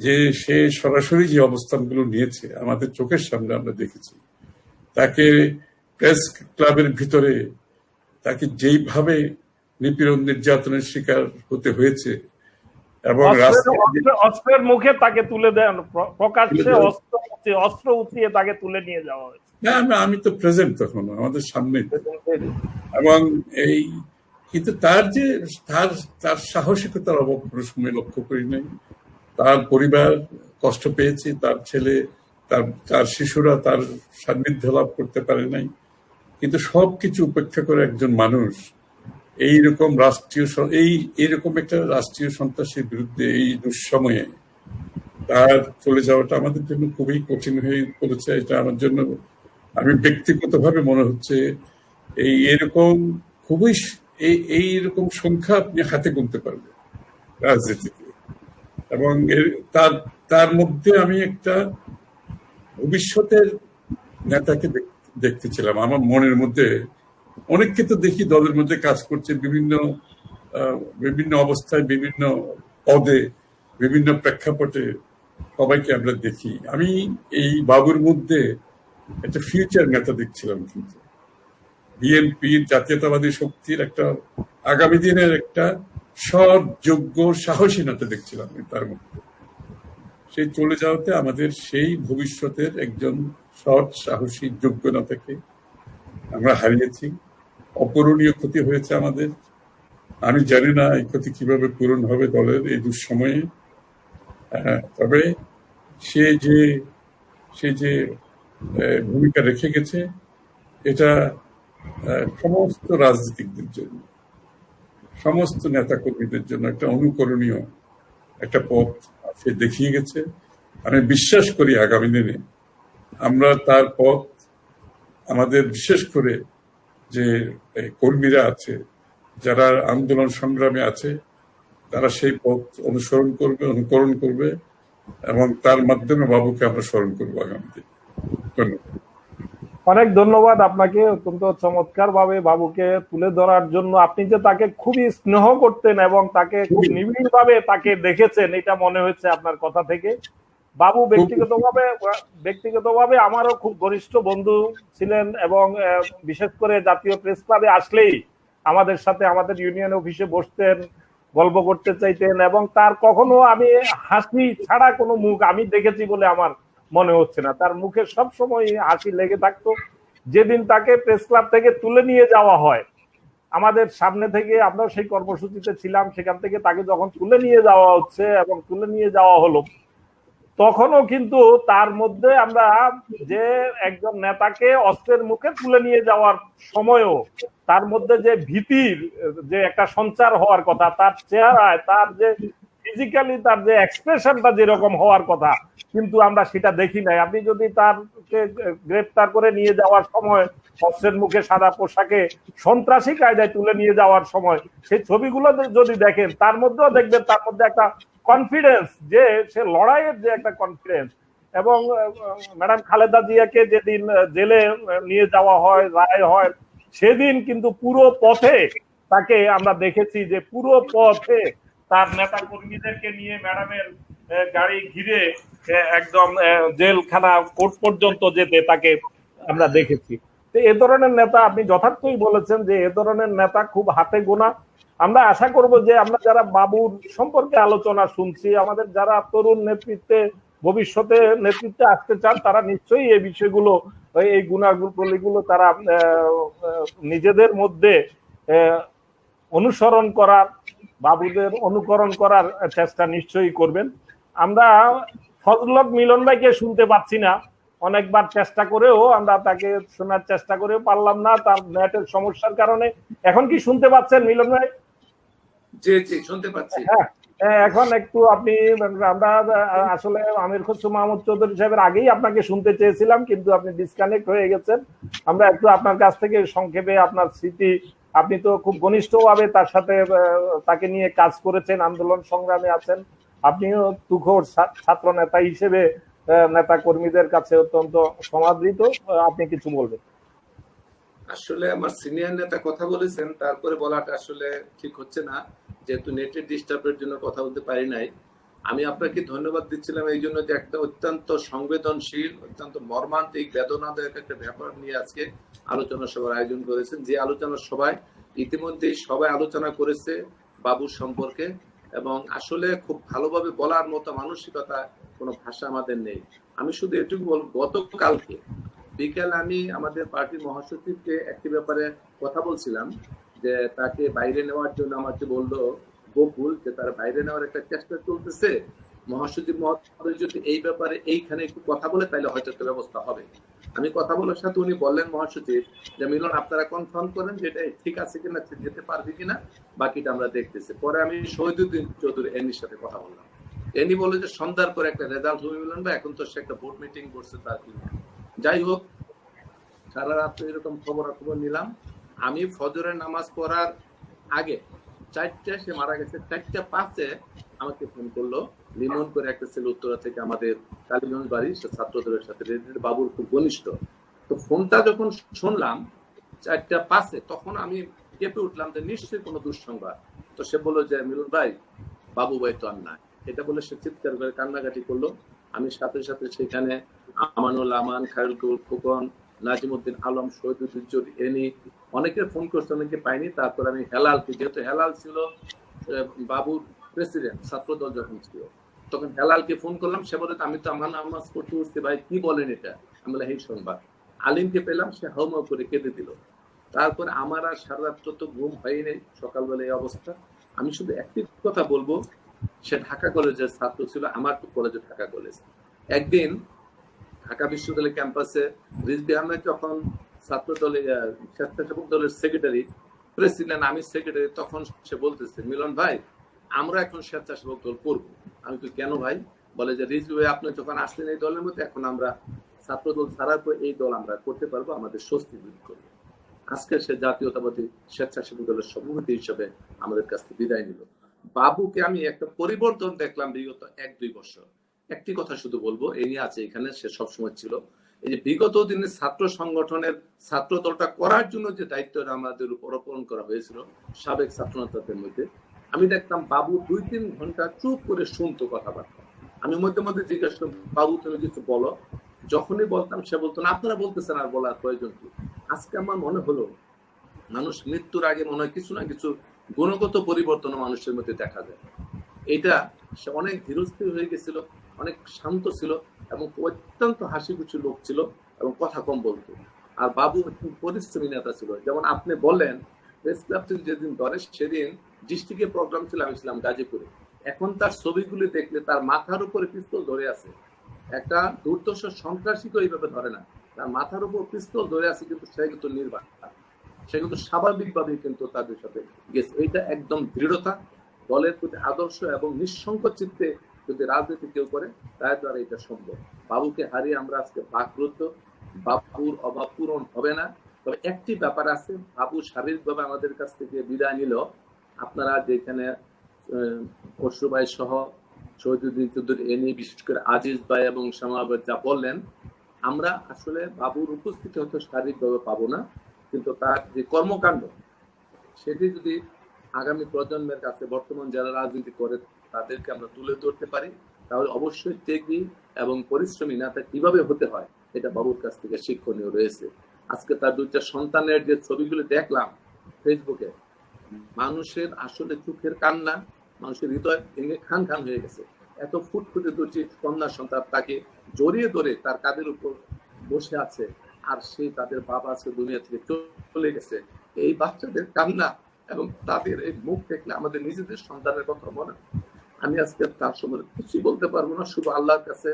যে সে সরাসরি যে অবস্থানগুলো নিয়েছে আমাদের চোখের সামনে আমরা দেখেছি। তাকে প্রেস ক্লাবের ভিতরে তাকে যেইভাবে নিপীড়ন, নির্যাতনের শিকার হতে হয়েছে এবং অস্ত্রের মুখে তাকে তুলে দেন, প্রকাশ্যে অস্ত্র উঠিয়ে তাকে তুলে নিয়ে যাওয়া হয়েছে। আমি তো প্রেজেন্ট তখন আমাদের সামনে। এবং এই কিন্তু তার যে তার সাহসিকতার অভাব কোনো সময় লক্ষ্য করি নাই। তার পরিবার কষ্ট পেয়েছে, তার ছেলে, তার শিশুরা তার সান্নিধ্য লাভ করতে পারে নাই। কিন্তু সবকিছু উপেক্ষা করে একজন মানুষ এইরকম একটা রাষ্ট্রীয় সন্ত্রাসের বিরুদ্ধে এই দুঃসময়ে তার চলে যাওয়াটা আমাদের জন্য খুবই কঠিন হয়ে পড়েছে। এটা আমার জন্য, আমি ব্যক্তিগতভাবে মনে হচ্ছে এরকম খুবই এইরকম সংখ্যা আপনি হাতে গুনতে পারবেন রাজনীতিতে। এবং তার মধ্যে আমি একটা ভবিষ্যতের নেতাকে দেখতেছিলাম আমার মনের মধ্যে। অনেককে তো দেখি দলের মধ্যে কাজ করছে, বিভিন্ন অবস্থায়, বিভিন্ন পদে, বিভিন্ন প্রেক্ষাপটে সবাইকে আমরা দেখি। আমি এই বাবুর মধ্যে একটা ফিউচার নেতা দেখছিলাম, কিন্তু বিএনপির জাতীয়তাবাদী শক্তির একটা আগামী দিনের একটা সৎ, যোগ্য, সাহসী নেতা দেখছিলাম তার মধ্যে। সেই চলে যাওয়াতে আমাদের সেই ভবিষ্যতের একজন সৎ, সাহসী, যোগ্য নেতাকে আমরা হারিয়েছি। অপূরণীয় ক্ষতি হয়েছে আমাদের। আমি জানি না এই ক্ষতি কিভাবে পূরণ হবে দলের এই দুঃসময়ে। তবে সে যে ভূমিকা রেখে গেছে, এটা সমস্ত রাজনীতিকদের জন্য, সমস্ত নেতা কর্মীদের জন্য একটা অনুকরণীয় একটা পথ সে দেখিয়ে গেছে। আমি বিশ্বাস করি আগামী দিনে আমরা তার পথ, আমাদের বিশেষ করে যে কর্মীরা আছে, যারা আন্দোলন সংগ্রামে আছে, তারা সেই পথ অনুকরণ করবে এবং তার মাধ্যমে বাবুকে আমরা স্মরণ করবো আগামী দিনে। ধন্যবাদ। অনেক ধন্যবাদ আপনাকে, অত্যন্ত চমৎকার ভাবে বাবুকে তুলে ধরার জন্য। আপনি যে তাকে খুবই স্নেহ করতেন এবং তাকে খুব নিবিড় ভাবে তাকে দেখেছেন, এটা মনে হচ্ছে আপনার কথা থেকে। বাবু ব্যক্তিগতভাবে আমারও খুব ঘনিষ্ঠ বন্ধু ছিলেন এবং বিশেষ করে জাতীয় প্রেস ক্লাবে আসলেই আমাদের সাথে আমাদের ইউনিয়ন অফিসে বসতেন, গল্প করতে চাইতেন এবং তার কখনো আমি হাসি ছাড়া কোনো মুখ আমি দেখেছি বলে আমার মনে হচ্ছে না। তার মুখে সবসময় হাসি লেগে থাকতো। যেদিন তাকে প্রেস ক্লাব থেকে তুলে নিয়ে যাওয়া হয়, আমাদের সামনে থেকে, আমরা সেই কর্মসূচিতে ছিলাম, সেখান থেকে তাকে যখন তুলে নিয়ে যাওয়া হচ্ছে এবং তুলে নিয়ে যাওয়া হলো, তখনও কিন্তু তার মধ্যে আমরা যে একজন নেতাকে অস্ত্রের মুখে তুলে নিয়ে যাওয়ার সময়ও তার মধ্যে যে ভীতির যে একটা সঞ্চার হওয়ার কথা, তার চেহারায় তার যে ফিজিক্যালি তার যে এক্সপ্রেশনটা যেরকম হওয়ার কথা, কিন্তু আমরা সেটা দেখি নাই। আপনি যদি তারকে গ্রেপ্তার করে নিয়ে যাওয়ার সময় অস্ত্রের মুখে সাদা পোশাকে সন্ত্রাসী কায়দায় তুলে নিয়ে যাওয়ার সময় সেই ছবিগুলো যদি দেখেন, তার মধ্যেও দেখবেন তার মধ্যে একটা কনফিডেন্স, যে সে লড়াইয়ের যে একটা কনফিডেন্স। এবং ম্যাডাম খালেদা জিয়াকে যেদিন জেলে নিয়ে যাওয়া হয়, রায় হয়, সেদিন কিন্তু পুরো পথে তাকে আমরা দেখেছি যে পুরো পথে তার নেতা কর্মীদেরকে নিয়ে ম্যাডামের গাড়ি ঘিরে একদম জেলখানা কোর্ট পর্যন্ত যেতে তাকে আমরা দেখেছি। তো এ ধরনের নেতা, আপনি যথার্থই বলেছেন যে এ ধরনের নেতা খুব হাতে গোনা। আমরা আশা করব যে আমরা যারা বাবুর সম্পর্কে আলোচনা শুনছি, আমাদের যারা তরুণ নেতৃত্বে ভবিষ্যতে নেতৃত্বে আসতে চান, তারা নিশ্চয়ই এই বিষয়গুলো, এই গুণাবলীগুলো তারা নিজেদের মধ্যে অনুসরণ করার, বাবুদের অনুকরণ করার চেষ্টা নিশ্চয়ই করবেন। আমরা ফজলুল হক মিলন ভাইকে শুনতে পাচ্ছি না, অনেকবার চেষ্টা করেও আমরা তাকে শোনার চেষ্টা করেও পারলাম না, তার নেটের সমস্যার কারণে। এখন কি শুনতে পাচ্ছেন মিলন ভাই? জি জি, শুনতে পাচ্ছি। হ্যাঁ, এখন একটু আপনি, আমরা আসলে আমির খসরু মাহমুদ চৌধুরী সাহেবের আগেই আপনাকে শুনতে চেয়েছিলাম, কিন্তু আপনি ডিসকানেক্ট হয়ে গেছেন। আমরা একটু আপনার কাছ থেকে সংক্ষেপে আপনার স্মৃতি, আপনি তো খুব ঘনিষ্ঠভাবে তার সাথে তাকে নিয়ে কাজ করেছেন, আন্দোলন সংগ্রামে আছেন, আপনিও তুখোড় ছাত্র নেতা হিসেবে নেতা কর্মীদের কাছে অত্যন্ত সমাদৃত, আপনি কিছু বলবেন? আসলে আমার সিনিয়র নেতা কথা বলেছেন, তারপরে বলাটা আসলে ঠিক হচ্ছে না, যেহেতু নেটের ডিস্টার্বের জন্য কথা বলতে পারি নাই। আমি আপনাকে ধন্যবাদ দিচ্ছিলাম এই জন্য যে একটা অত্যন্ত সংবেদনশীল, অত্যন্ত মর্মান্তিক, বেদনাদায়ক একটা ব্যাপার নিয়ে আজকে আলোচনা সভার আয়োজন করেছেন। যে আলোচনা সভায় ইতিমধ্যেই সবাই আলোচনা করেছে বাবুর সম্পর্কে, এবং আসলে খুব ভালোভাবে বলার মতো মানসিকতা, কোনো ভাষা আমাদের নেই। আমি শুধু এটুকু বলবো, গতকালকে বিকেল আমি আমাদের পার্টির মহাসচিবকে একটি ব্যাপারে কথা বলছিলাম, যে তাকে বাইরে নেওয়ার জন্য আমাকে বললো বকুল যে তার বাইরে নেওয়ার একটা চেষ্টা চলতেছে, মহাসচিব মহোদয় যদি এই ব্যাপারে এইখানে একটু কথা বলে তাহলে হয়তো একটা ব্যবস্থা হবে। আমি কথা বলার সাথে উনি বললেন মহাসচিব যে মিলন আপনারা কনফার্ম করেন যে এটা ঠিক আছে কিনা, যেতে পারবে কিনা, বাকিটা আমরা দেখতেছি। পরে আমি শহীদুদ্দিন চৌধুরী এনির সাথে কথা বললাম, এনি বলে যে সন্ধ্যার পর একটা রেজাল্ট হবে মিলন ভাই, এখন তো সে একটা বোর্ড মিটিং করছে তার। যাই হোক, সারা রাত এরকম খবরাখবর নিলাম। আমি ফজরের নামাজ পড়ার আগে 4টা, সে মারা গেছে 4:05 আমাকে ফোন করলো লিমন করে একটা ছেলে উত্তরা থেকে, আমাদের কালীগঞ্জ বাড়ি, সে ছাত্রদের সাথে বাবুর খুব ঘনিষ্ঠ। তো ফোনটা যখন শুনলাম 4:05, তখন আমি কেঁপে উঠলাম যে নিশ্চয়ই কোনো দুঃসংবাদ। তো সে বললো যে মিলন ভাই, বাবু ভাই তো আর না, এটা বলে সে চিৎকার করে কান্নাকাটি করলো। আমি সাথে সাথে সেখানে আমানুল আমান, খায়রুল কবির খোকন, নাজিমউদ্দিন আলম, শহীদুদ্দিন চৌধুরী এনি, অনেকের ফোন করছে, অনেকে পাইনি। তারপর আমি হেলালকে, যেহেতু হেলাল ছিল বাবুর প্রেসিডেন্ট, ছাত্র দল যখন ছিল, তখন হেলালকে ফোন করলাম। সে বলে আমি তো আমার নামাজ পড়তে উঠছি, ভাই কি বলেন এটা? আমি বলে এই সংবাদ। আলিমকে পেলাম, সে হাউমাউ করে কেঁদে দিল। তারপরে আমার আর সারা রাত্র তো ঘুম হয়নি, সকালবেলা এই অবস্থা। আমি শুধু একটি কথা বলবো, সে ঢাকা কলেজের ছাত্র ছিল, আমার কলেজে ঢাকা কলেজ। একদিন ঢাকা বিশ্ববিদ্যালয় ক্যাম্পাসে রিজভী আহমেদ যখন ছাত্র দলে, স্বেচ্ছাসেবক দলের সেক্রেটারি, প্রেসিডেন্ট, আমি সেক্রেটারি, তখন সে বলতেছে মিলন ভাই আমরা এখন স্বেচ্ছাসেবক দল করবো। আমি তো কেন ভাই? বলে যে রিজভী ভাই আপনি যখন আসলেন এই দলের মধ্যে, এখন আমরা ছাত্র দল ছাড়ার পর এই দল আমরা করতে পারবো, আমাদের স্বস্তি বোধ করবো। আজকে সে জাতীয়তাবাদী স্বেচ্ছাসেবক দলের সভাপতি হিসেবে আমাদের কাছ থেকে বিদায় নিল। বাবুকে আমি একটা পরিবর্তন দেখলাম বিগত 1-2 বছর। একটি কথা শুধু বলবো, এই নিয়ে আছে এখানে, সে সবসময় ছিল। এই যে বিগত দিনে ছাত্র সংগঠনের ছাত্র দলটা করার জন্য যে দায়িত্বটা আমাদের উপর অর্পণ করা হয়েছিল সাবেক ছাত্র নেতাদের মধ্যে, আমি দেখতাম বাবু 2-3 ঘন্টা চুপ করে শুনতো কথাবার্তা। আমি মধ্যে মধ্যে জিজ্ঞাসা করতাম, বাবু তুমি কিছু বলো? যখনই বলতাম সে বলতো না, আপনারা বলতেছেন, আর বলার প্রয়োজন কি? আজকে আমার মনে হলো মানুষ মৃত্যুর আগে মনে হয় কিছু না কিছু গুণগত পরিবর্তন মানুষের মধ্যে দেখা যায়। এটা সে অনেক ধীরস্থির হয়ে গেছিল, অনেক শান্ত ছিল, এবং অত্যন্ত হাসি খুশি লোক ছিল, এবং কথা কম বলতো। আর বাবু একটু পরিশ্রমী নেতা ছিল। যেমন আপনি বললেন প্রেস ক্লাব থেকে যেদিন ধরে সেদিন ডিস্ট্রিক্টের প্রোগ্রাম ছিল, আমি ছিলাম গাজীপুরে। এখন তার ছবিগুলি দেখলে তার মাথার উপরে পিস্তল ধরে আছে। একটা দুর্দর্শ সন্ত্রাসীকে এইভাবে ধরে না, তার মাথার উপর পিস্তল ধরে আছে, কিন্তু সে কিন্তু নির্বাক, সে কিন্তু স্বাভাবিকভাবে কিন্তু তাদের সাথে গেছে। এইটা একদম দৃঢ়তা, দলের প্রতি আদর্শ এবং নিঃসংক চিত্তে যদি রাজনীতি কেউ করে তার দ্বারা এটা সম্ভব। বাবুকে হারিয়ে আমরা আজকে বাকরুদ্ধ, বাবুর অভাব পূরণ হবে না। তবে একটি ব্যাপার আছে, বাবু শারীরিকভাবে আমাদের কাছ থেকে বিদায় নিল। আপনারা যেখানে খসরু ভাই সহ শহীদুদ্দিন চৌধুরী এনি, বিশেষ করে আজিজ ভাই এবং শ্যামা ভাই যা বললেন, আমরা আসলে বাবুর উপস্থিতি হয়তো শারীরিকভাবে পাবো না, কিন্তু তার যে কর্মকাণ্ড সেটি যদি আগামী প্রজন্মের কাছে বর্তমান যারা রাজনীতি করে তাদেরকে আমরা তুলে ধরতে পারি, তাহলে অবশ্যই ত্যাগী এবং পরিশ্রমী নেতা কিভাবে হতে হয় এটা বাবুর কাছ থেকে শিক্ষণীয় রয়েছে। আজকে তার দুইটা সন্তানের যে ছবিগুলো দেখলাম ফেসবুকে, মানুষের আসলে চোখের কান্না, মানুষের হৃদয় ভেঙে খান খান হয়ে গেছে। এত ফুটফুটে দুটি কন্যা সন্তান তাকে জড়িয়ে ধরে তার কাঁধের উপর বসে আছে, আর সেই তাদের বাবা আজকে দুনিয়া থেকে চলে গেছে। এই বাচ্চাদের কান্না এবং তাদের এই মুখ দেখলে আমাদের নিজেদের সন্তানের কথা মনে হয়। আমি আজকে তার সম্বন্ধে কিছুই বলতে পারবো না, শুধু আল্লাহর কাছে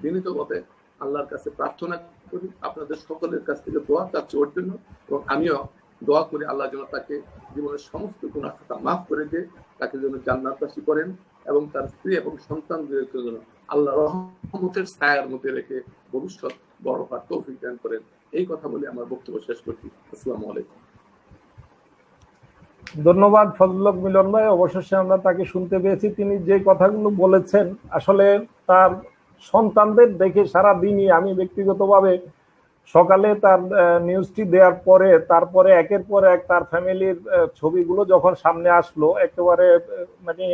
বিনীতভাবে আল্লাহর কাছে প্রার্থনা করি, আপনাদের সকলের কাছ থেকে দোয়া চাচ্ছি ওর জন্য, এবং আমিও দোয়া করি আল্লাহ যেন তাকে জীবনের সমস্ত গুনাহ খাতা মাফ করে দিয়ে তাকে যেন জান্নাতবাসী করেন, এবং তার স্ত্রী এবং সন্তানদেরকে যেন আল্লাহ রহমতের ছায়ার মধ্যে রেখে ভবিষ্যৎ বড় হওয়ার তৌফিক দান করেন। এই কথা বলে আমার বক্তব্য শেষ করছি। আসসালামু আলাইকুম। ধন্যবাদ ফজলুল হক মিলন ভাই। অবশেষে আমরা তাকে শুনতে পেয়েছি। তিনি যে কথাগুলো বলেছেন আসলে তার সন্তানদের দেখে সারা দিনই আমি ব্যক্তিগতভাবে সকালে তার নিউজটি দেওয়ার পরে তারপরে একের পর এক তার ফ্যামিলির ছবিগুলো যখন সামনে আসলো, একেবারে মানে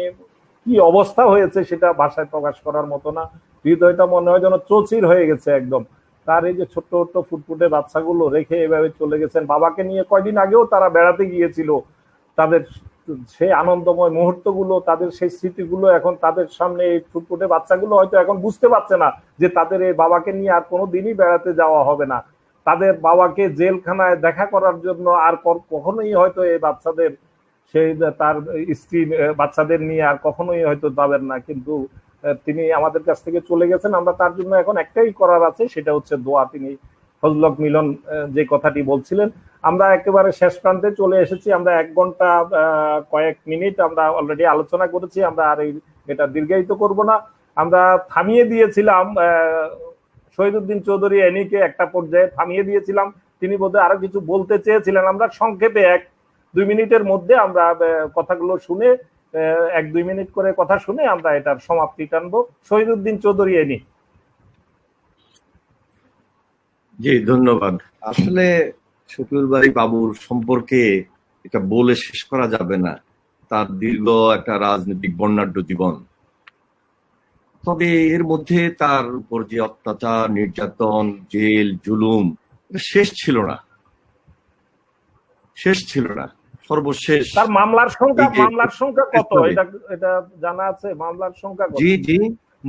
কি অবস্থা হয়েছে সেটা ভাষায় প্রকাশ করার মতো না। হৃদয়টা মনে হয় যেন চৌচির হয়ে গেছে একদম। তার এই যে ছোট্ট ছোট্ট ফুটফুটে বাচ্চাগুলো রেখে এভাবে চলে গেছেন। বাবাকে নিয়ে কয়দিন আগেও তারা বেড়াতে গিয়েছিল, তাদের সেই আনন্দময় মুহূর্তগুলো, তাদের সেই স্মৃতিগুলো এখন তাদের সামনে এই ফুটফুটে বাচ্চাগুলো হয়তো এখন বুঝতে পারছে না যে তাদের এই বাবাকে নিয়ে আর কোনো দিনই বেড়াতে যাওয়া হবে না। তাদের বাবাকে জেলখানায় দেখা করার জন্য আর কখনোই হয়তো এই বাচ্চাদের সেই তার স্ত্রী বাচ্চাদের নিয়ে আর কখনোই হয়তো যাবেন না। কিন্তু তিনি আমাদের কাছ থেকে চলে গেছেন। আমরা তার জন্য এখন একটাই করার আছে, সেটা হচ্ছে দোয়া। তিনি ফজলুল হক মিলন যে কথাটি বলছিলেন, আমরা একেবারে শেষ প্রান্তে চলে এসেছি। আমরা 1 ঘন্টা কয়েক মিনিট আমরা অলরেডি আলোচনা করেছি। আমরা আর এটা দীর্ঘায়িত করব না। আমরা থামিয়ে দিয়েছিলাম শহীদুদ্দিন চৌধুরী এনিকে, একটা পর্যায়ে থামিয়ে দিয়েছিলাম। তিনি বোধহয় আরো কিছু বলতে চেয়েছিলেন। আমরা সংক্ষেপে 1-2 মিনিটের মধ্যে আমরা কথাগুলো শুনে 1-2 মিনিট করে কথা শুনে আমরা এটার সমাপ্তি টানবো। শহীদুদ্দিন চৌধুরী এনি। জি ধন্যবাদ। আসলে শফিউল বারী বাবুর সম্পর্কে এটা বলে শেষ করা যাবে না। তার দীর্ঘ একটা রাজনৈতিক বর্ণাঢ্য জীবন, তবে এর মধ্যে তার উপর যে অত্যাচার, নির্যাতন, জেল, জুলুম শেষ ছিল না, শেষ ছিল না। সর্বশেষ তার মামলার সংখ্যা কত এটা জানা আছে? মামলার সংখ্যা কত? জি জি,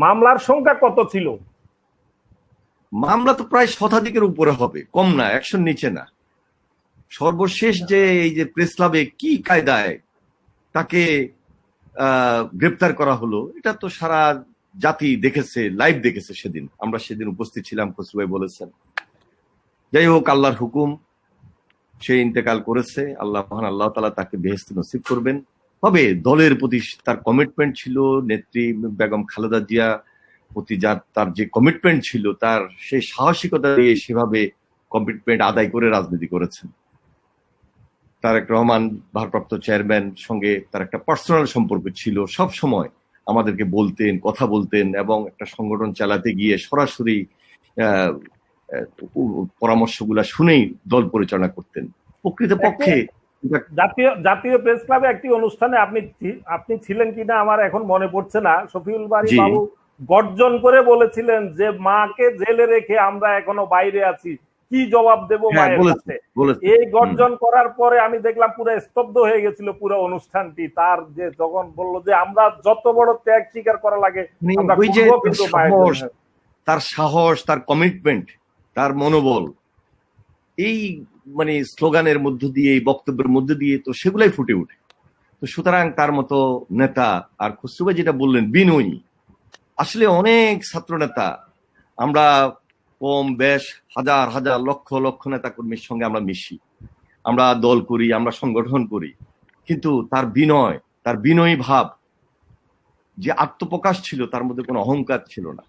মামলার সংখ্যা কত ছিল? মামলা তো প্রায় 100 উপরে হবে, কম না, 100 নিচে না। সর্বশেষ যে এই যে প্রেস ক্লাবে কি কায়দায় তাকে গ্রেপ্তার করা হলো, এটা তো সারা জাতি দেখেছে, লাইভ দেখেছে। সেদিন আমরা সেদিন উপস্থিত ছিলাম, খসরু ভাই বলেছেন। যাই হোক, আল্লাহর হুকুম, সে ইন্তেকাল করেছে। মহান আল্লাহ তাআলা তাকে বেহেশত নসিব করবেন। তবে দলের প্রতি তার কমিটমেন্ট ছিল, নেত্রী বেগম খালেদা জিয়া প্রতি তার যে কমিটমেন্ট ছিল, তার সেই সাহসিকতা দিয়ে সেভাবে কমিটমেন্ট আদায় করে রাজনীতি করেছেন। তারেক রহমান ভারপ্রাপ্ত চেয়ারম্যান সঙ্গে তার একটা পার্সোনাল সম্পর্ক ছিল। সব সময় আমাদেরকে বলতেন, কথা বলতেন, এবং একটা সংগঠন চালাতে গিয়ে সরাসরি পরামর্শগুলা শুনেই দল পরিচালনা করতেন। প্রকৃতপক্ষে জাতীয় প্রেস ক্লাবে একটি অনুষ্ঠানে আপনি ছিলেন কিনা আমার এখন মনে পড়ছে না, শফিউল বারী বাবু গর্জন করে বলেছিলেন যে মাকে জেলে রেখে আমরা এখনো বাইরে আছি, কি জবাব দেব মায়ের কাছে। এই গর্জন করার পরে আমি দেখলাম পুরো স্তব্ধ হয়ে গেছিল পুরো অনুষ্ঠানটি। তার যে যখন বললো যে আমরা যত বড় ত্যাগ স্বীকার করা লাগে আমরা করব, কিন্তু তার সাহস, তার কমিটমেন্ট, তার মনোবল, এই মানে স্লোগানের মধ্য দিয়ে, এই বক্তব্যের মধ্য দিয়ে তো সেগুলাই ফুটে ওঠে। তো সুতরাং তার মতো নেতা, আর খসরু ভাই যেটা বললেন বিনয়ী, আসলে অনেক ছাত্র নেতা, আমরা কম বেশ হাজার হাজার লক্ষ লক্ষ নেতা কর্মীর সঙ্গে আমরা মিশি, আমরা দল করি, আমরা সংগঠন করি, কিন্তু তার বিনয়ী ভাব, যে আত্মপ্রকাশ ছিল, তার মধ্যে কোনো অহংকার ছিল না।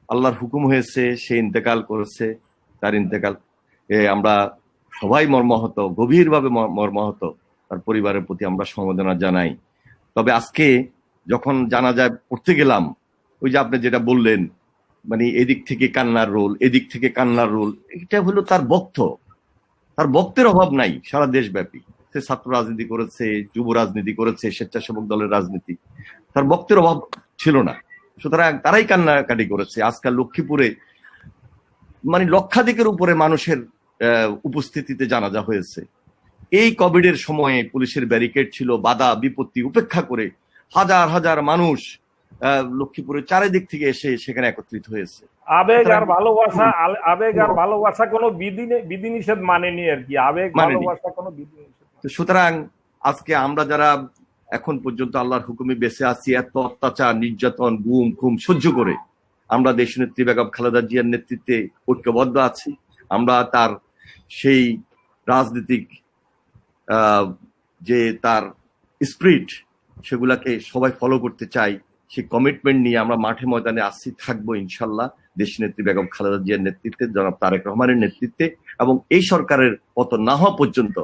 আল্লাহর হুকুম হয়েছে, সে ইন্তেকাল করেছে, তার ইন্তেকাল আমরা সবাই মর্মাহত, গভীরভাবে মর্মাহত, তার পরিবারের প্রতি আমরা সমবেদনা জানাই। তবে আজকে যখন জানাজায় পড়তে গেলাম, ওই যে আপনি যেটা বললেন, মানে এদিক থেকে কান্নার রোল, এদিক থেকে কান্নার রোল, এটা হলো তার বক্তের অভাব নাই সারা দেশব্যাপী। সে ছাত্র রাজনীতি করেছে, যুব রাজনীতি করেছে, স্বেচ্ছাসেবক দলের রাজনীতি, তার বক্তের অভাব ছিল না। সুতরাং তারাই কান্নাকাটি করেছে। আজকাল লক্ষ্মীপুরে মানে লক্ষাধিকের উপরে মানুষের উপস্থিতিতে জানাজা হয়েছে। এই কোভিডের সময়ে পুলিশের ব্যারিকেড ছিল, বাধা বিপত্তি উপেক্ষা করে হাজার হাজার মানুষ লক্ষ্মীপুরের চারিদিক থেকে এসে সেখানে একত্রিত হয়েছে। আবেগ আর ভালোবাসা কোনো বিধিনিষেধ মানেনি আর কি, আবেগ ভালোবাসা কোনো বিধিনিষেধ। সুতরাং আজকে আমরা যারা এখন পর্যন্ত আল্লাহর হুকুমে বেঁচে আছি, এত অত্যাচার, নির্যাতন, গুম খুম সহ্য করে আমরা দেশনেত্রী বেগম খালেদা জিয়ার নেতৃত্বে ঐক্যবদ্ধ আছি। আমরা তার সেই রাজনৈতিক যে তার স্পিরিট, সেগুলাকে সবাই ফলো করতে চাই। সেই কমিটমেন্ট নিয়ে আমরা মাঠে ময়দানে আসছি, থাকবো ইনশাল্লাহ, দেশনেত্রী বেগম খালেদা জিয়ার নেতৃত্বে, জনাব তারেক রহমানের নেতৃত্বে। এবং এই সরকারের পতন না হওয়া পর্যন্ত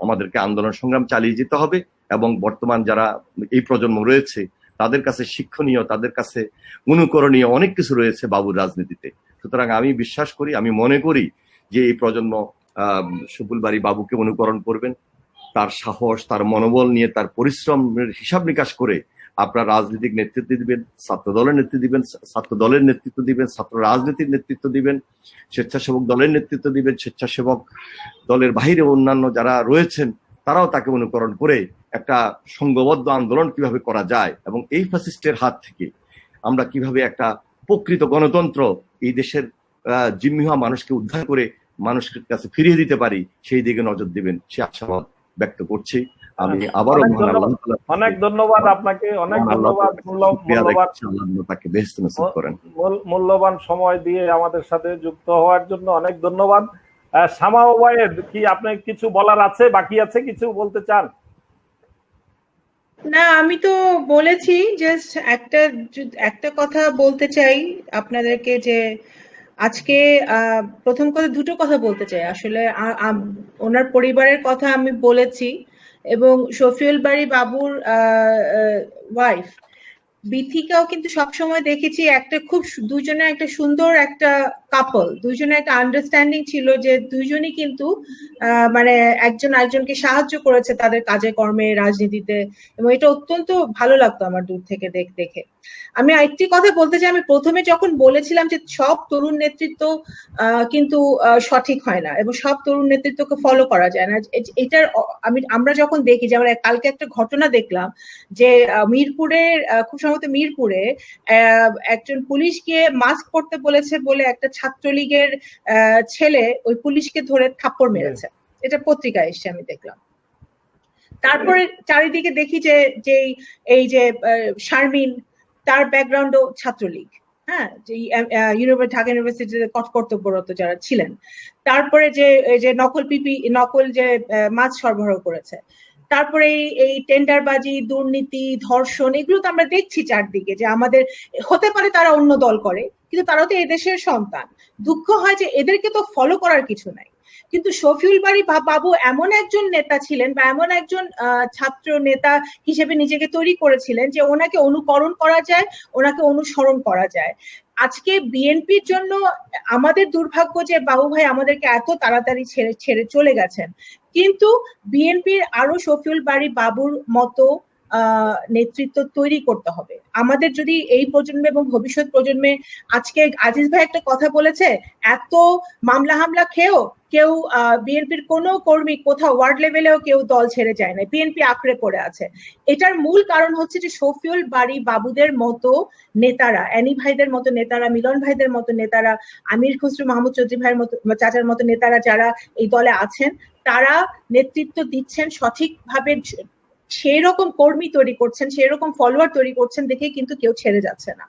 আমাদেরকে আন্দোলন সংগ্রাম চালিয়ে যেতে হবে। এবং বর্তমান যারা এই প্রজন্ম রয়েছে, তাদের কাছে শিক্ষণীয়, তাদের কাছে অনুকরণীয় অনেক কিছু রয়েছে বাবুর রাজনীতিতে। সুতরাং আমি বিশ্বাস করি, আমি মনে করি যে এই প্রজন্ম সুপুল বাড়ি বাবুকে অনুকরণ করবেন। তার সাহস, তার মনোবল নিয়ে, তার পরিশ্রমের হিসাব নিকাশ করে আপনার রাজনৈতিক নেতৃত্ব দিবেন, ছাত্র দলের নেতৃত্ব দিবেন, ছাত্র রাজনীতির নেতৃত্ব দিবেন, স্বেচ্ছাসেবক দলের নেতৃত্ব দিবেন, স্বেচ্ছাসেবক দলের বাইরে অন্যান্য যারা রয়েছেন তারাও তাকে অনুকরণ করে একটা সংঘবদ্ধ আন্দোলন কিভাবে করা যায় এবং এই ফ্যাসিস্টের হাত থেকে আমরা কিভাবে একটা প্রকৃত গণতন্ত্র এই দেশের জিম্মি হওয়া মানুষকে উদ্ধার করে মানুষের কাছে ফিরিয়ে দিতে পারি, সেই দিকে নজর দিবেন, সে আশাবাদ ব্যক্ত করছি। আমি আবারও অনেক ধন্যবাদ আপনাকে, অনেক ধন্যবাদ, মূল্যবান সময় দিয়ে আমাদের সাথে যুক্ত হওয়ার জন্য অনেক ধন্যবাদ। শামা ওবায়েদ, কি আপনি কিছু বলার আছে, বাকি আছে, কিছু বলতে চান? না, আমি তো বলেছি, জাস্ট একটা কথা বলতে চাই আপনাদেরকে, যে আজকে প্রথম কথা, দুটো কথা বলতে চাই আসলে। ওনার পরিবারের কথা আমি বলেছি, এবং শফিউল বারী বাবুর ওয়াইফ বিথিকাও কিন্তু সবসময় দেখেছি একটা খুব, দুজনের একটা সুন্দর একটা কাপল, দুজনের একটা আন্ডারস্ট্যান্ডিং ছিল, যে দুইজনই কিন্তু মানে একজন আরেকজনকে সাহায্য করেছে তাদের কাজে কর্মে, রাজনীতিতে, এবং এটা অত্যন্ত ভালো লাগতো আমার দূর থেকে দেখে। আমি আরেকটি কথা বলতে চাই, আমি প্রথমে যখন বলেছিলাম যে সব তরুণ নেতৃত্ব কিন্তু সঠিক হয় না এবং সব তরুণ নেতৃত্বকে ফলো করা যায় না, এটার আমরা যখন দেখি, যেমন কালকে একটা ঘটনা দেখলাম যে মিরপুরের, খুব সম্ভবত মিরপুরে একজন পুলিশকে মাস্ক পরতে বলেছে বলে একটা ছাত্রলীগের ছেলে ওই পুলিশকে ধরে থাপ্পড় মেরেছে, এটা পত্রিকায় এসছে, আমি দেখলাম। তারপরে চারিদিকে দেখি যে এই যে শারমিন, তার ব্যাকগ্রাউন্ডও ছাত্রলীগ, হ্যাঁ, ঢাকা ইউনিভার্সিটিতে কর্তব্যরত যারা ছিলেন। তারপরে যে নকল যে মাছ সরবরাহ করেছে, তারপরে এই টেন্ডারবাজি, দুর্নীতি, ধর্ষণ, এগুলো তো আমরা দেখছি চারদিকে, যে আমাদের হতে পারে তারা অন্য দল করে, কিন্তু তারাও তো এদেশের সন্তান। দুঃখ হয় যে এদেরকে তো ফলো করার কিছু নাই। কিন্তু শফিউল বারী বাবু এমন একজন নেতা ছিলেন, বা এমন একজন ছাত্র নেতা হিসেবে নিজেকে তৈরি করেছিলেন যে ওনাকে অনুকরণ করা যায়, ওনাকে অনুসরণ করা যায়। আজকে বিএনপির জন্য আমাদের দুর্ভাগ্য যে বাবু ভাই আমাদেরকে এত তাড়াতাড়ি ছেড়ে চলে গেছেন, কিন্তু বিএনপির আরো শফিউল বারী বাবুর মতো নেতৃত্ব তৈরি করতে হবে। আমাদের যদি এই প্রজন্মে এবং ভবিষ্যৎ প্রজন্মে, আজকে আজিজ ভাই একটা কথা বলেছে, এত মামলা হামলা খেয়েও কেউ বিএনপির কোনো কর্মী কোথাও ওয়ার্ড লেভেলেও কেউ দল ছেড়ে যায় না, বিএনপি আঁকড়ে পড়ে আছে। এটার মূল কারণ হচ্ছে যে শফিউল বারী বাবুদের মতো নেতারা, অ্যানি ভাইদের মতো নেতারা, মিলন ভাইদের মতো নেতারা, আমির খসরু মাহমুদ চৌধুরী ভাইয়ের মতো চাচার মতো নেতারা যারা এই দলে আছেন, তারা নেতৃত্ব দিচ্ছেন সঠিকভাবে, সেই রকম কর্মী তৈরি করছেন, সেই রকম ফলোয়ার তৈরি করছেন দেখে কিন্তু কেউ ছেড়ে যাচ্ছে না।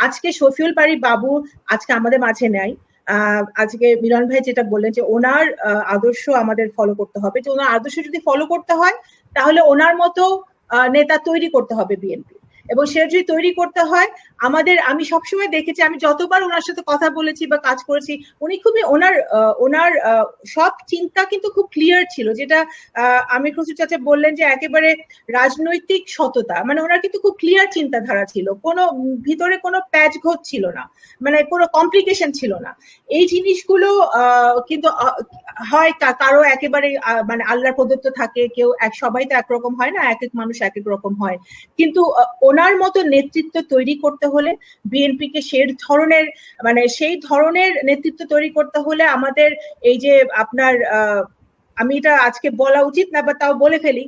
আজকে শফিউল বারী বাবু আজকে আমাদের মাঝে নেই। আজকে মিলন ভাই যেটা বললেন যে ওনার আদর্শ আমাদের ফলো করতে হবে, যে ওনার আদর্শ যদি ফলো করতে হয় তাহলে ওনার মতো নেতা তৈরি করতে হবে বিএনপি, এবং সে যদি তৈরি করতে হয় আমাদের, আমি সবসময় দেখেছি, আমি যতবার ওনার সাথে কথা বলেছি বা কাজ করেছি, উনি খুবই ওনার সব চিন্তা কিন্তু খুব ক্লিয়ার ছিল, যেটা আমির খসরু চাচা বললেন যে একেবারে রাজনৈতিক সততা, মানে ওনার কিন্তু খুব ক্লিয়ার চিন্তাধারা ছিল, কোনো ভিতরে কোনো প্যাচ ঘোচ ছিল না, মানে কোনো কমপ্লিকেশন ছিল না। এই জিনিসগুলো কিন্তু হয় কারো একেবারে মানে আল্লাহর প্রদত্ত থাকে, কেউ সবাই তো একরকম হয় না, এক এক মানুষ এক এক রকম হয়, কিন্তু ওনার মতো নেতৃত্ব তৈরি করতে হলে বিএনপিকে সেই ধরনের নেতৃত্ব তৈরি করতে হলে আমাদের এই যে আপনার আমি এটা আজকে বলা উচিত না, বা তাও বলে ফেলি,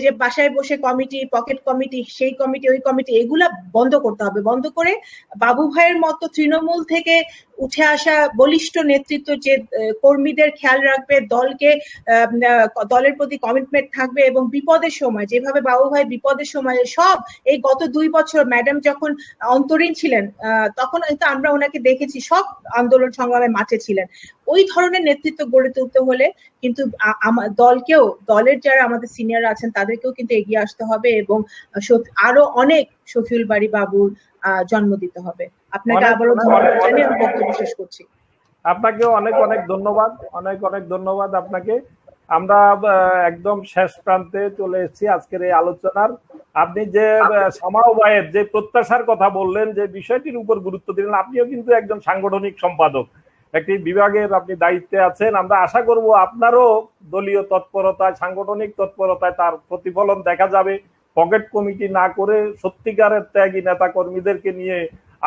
যে বাসায় বসে কমিটি, পকেট কমিটি, সেই কমিটি, ওই কমিটি, এগুলা বন্ধ করতে হবে। বন্ধ করে বাবু ভাইয়ের মতো তৃণমূল থেকে উঠে আসা বলিষ্ঠ নেতৃত্ব, যে কর্মীদের খেয়াল রাখবে, দলের প্রতি কমিটমেন্ট থাকবে, এবং বিপদের সময় যেভাবে বাবু ভাই বিপদের সময় সব এই গত 2 বছর ম্যাডাম যখন অন্তরীণ ছিলেন তখন কিন্তু আমরা ওনাকে দেখেছি, সব আন্দোলন সংগ্রামে মাঠে ছিলেন। ওই ধরনের নেতৃত্ব গড়ে তুলতে হলে কিন্তু দলের যারা আমাদের সিনিয়র আছেন তাদেরকেও কিন্তু এগিয়ে আসতে হবে, এবং আরো অনেক শফিউল বারী বাবুর জন্ম দিতে হবে। আপনাকে আবারও ধন্যবাদ জানিয়ে আমি বক্তব্য শেষ করছি। আপনাকেও অনেক অনেক ধন্যবাদ, অনেক অনেক ধন্যবাদ আপনাকে। আমরা একদম শেষ প্রান্তে চলে এসেছি আজকের এই আলোচনার। আপনি যে সমবায়ের যে প্রত্যাশার কথা বললেন, যে বিষয়টির উপর গুরুত্ব দিলেন, আপনিও কিন্তু একজন সাংগঠনিক সম্পাদক, একটি বিভাগের আপনি দায়িত্বে আছেন। আমরা আশা করব আপনারও দলীয় তৎপরতায়, সাংগঠনিক তৎপরতায় তার প্রতিফলন দেখা যাবে। পকেট কমিটি না করে সত্যিকারের ত্যাগী নেতা কর্মীদেরকে নিয়ে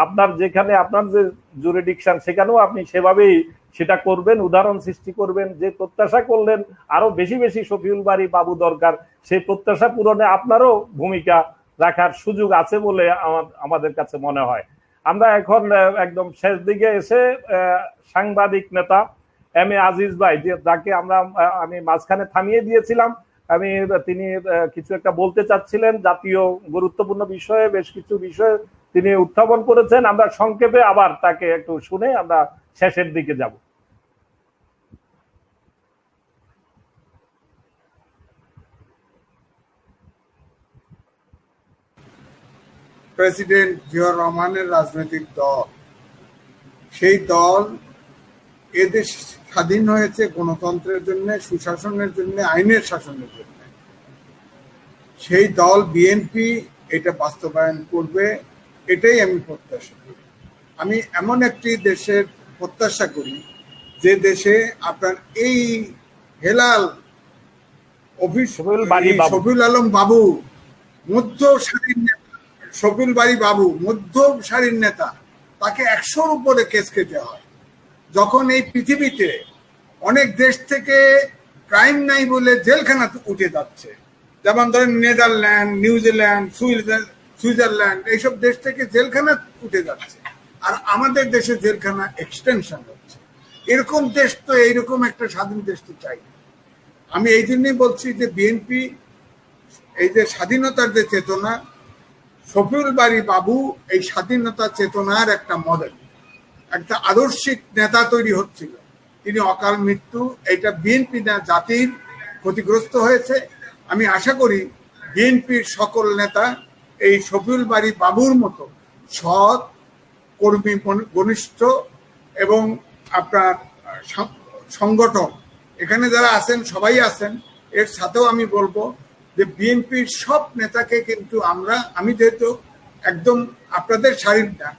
আপনার যেখানে আপনার যে জুরিডিকশন, সেখানেও আপনি সেভাবেই সেটা করবেন, উদাহরণ সৃষ্টি করবেন। যে প্রত্যাশা করলেন আরো বেশি বেশি শফিউল বারী বাবু দরকার, সেই প্রত্যাশা পূরণে আপনারও ভূমিকা রাখার সুযোগ আছে বলে আমাদের কাছে মনে হয়। আমরা এখন একদম শেষ দিকে এসে সাংবাদিক নেতা এম এ আজিজ ভাই, যাকে আমি মাঝখানে থামিয়ে দিয়েছিলাম, তিনি কিছু একটা বলতে চাচ্ছিলেন, জাতীয় গুরুত্বপূর্ণ বিষয়ে বেশ কিছু বিষয় তিনি উত্থাপন করেছেন। আমরা সংক্ষেপে আবার তাকে একটু শুনে আমরা শেষের দিকে যাব। প্রেসিডেন্ট জিয়াউর রহমানের রাজনৈতিক দল, সেই দল এদেশ স্বাধীন হয়েছে গণতন্ত্রের জন্য, সুশাসনের জন্য, আইনের শাসনের জন্য। সেই দল বিএনপি এটা বাস্তবায়ন করবে, এটাই আমি প্রত্যাশা করি। আমি এমন একটি দেশের প্রত্যাশা করি যে দেশে আপনার এই হেলাল শফিউল আলম বাবু মধ্য সারির নেতা, শফিউল বারী বাবু মধ্য সারির নেতা, তাকে 100-র উপরে কেস খেতে হয়। যখন এই পৃথিবীতে অনেক দেশ থেকে ক্রাইম নাই বলে জেলখানা উঠে যাচ্ছে, যেমন ধরেন নেদারল্যান্ড, নিউজিল্যান্ড, সুইজারল্যান্ড, এইসব দেশ থেকে জেলখানা উঠে যাচ্ছে, আর আমাদের দেশে জেলখানা এক্সটেনশন হচ্ছে। এরকম দেশ তো, এইরকম একটা স্বাধীন দেশ তো চাই। আমি এই জন্যই বলছি যে বিএনপি এই যে স্বাধীনতার যে চেতনা, শফিউল বারী বাবু এই স্বাধীনতা চেতনার একটা মডেল, একটা আদর্শিক নেতা তৈরি হচ্ছিল। তিনি অকাল মৃত্যু, এটা বিএনপি না জাতির ক্ষতিগ্রস্ত হয়েছে। আমি আশা করি বিএনপির সকল নেতা এই শফিউল বারী বাবুর মতো সৎ, কর্মী ঘনিষ্ঠ এবং আপনার সংগঠন, এখানে যারা আছেন সবাই আছেন। এর সাথেও আমি বলবো যে বিএনপির সব নেতাকে কিন্তু আমি যেহেতু একদম আপনাদের সারির না,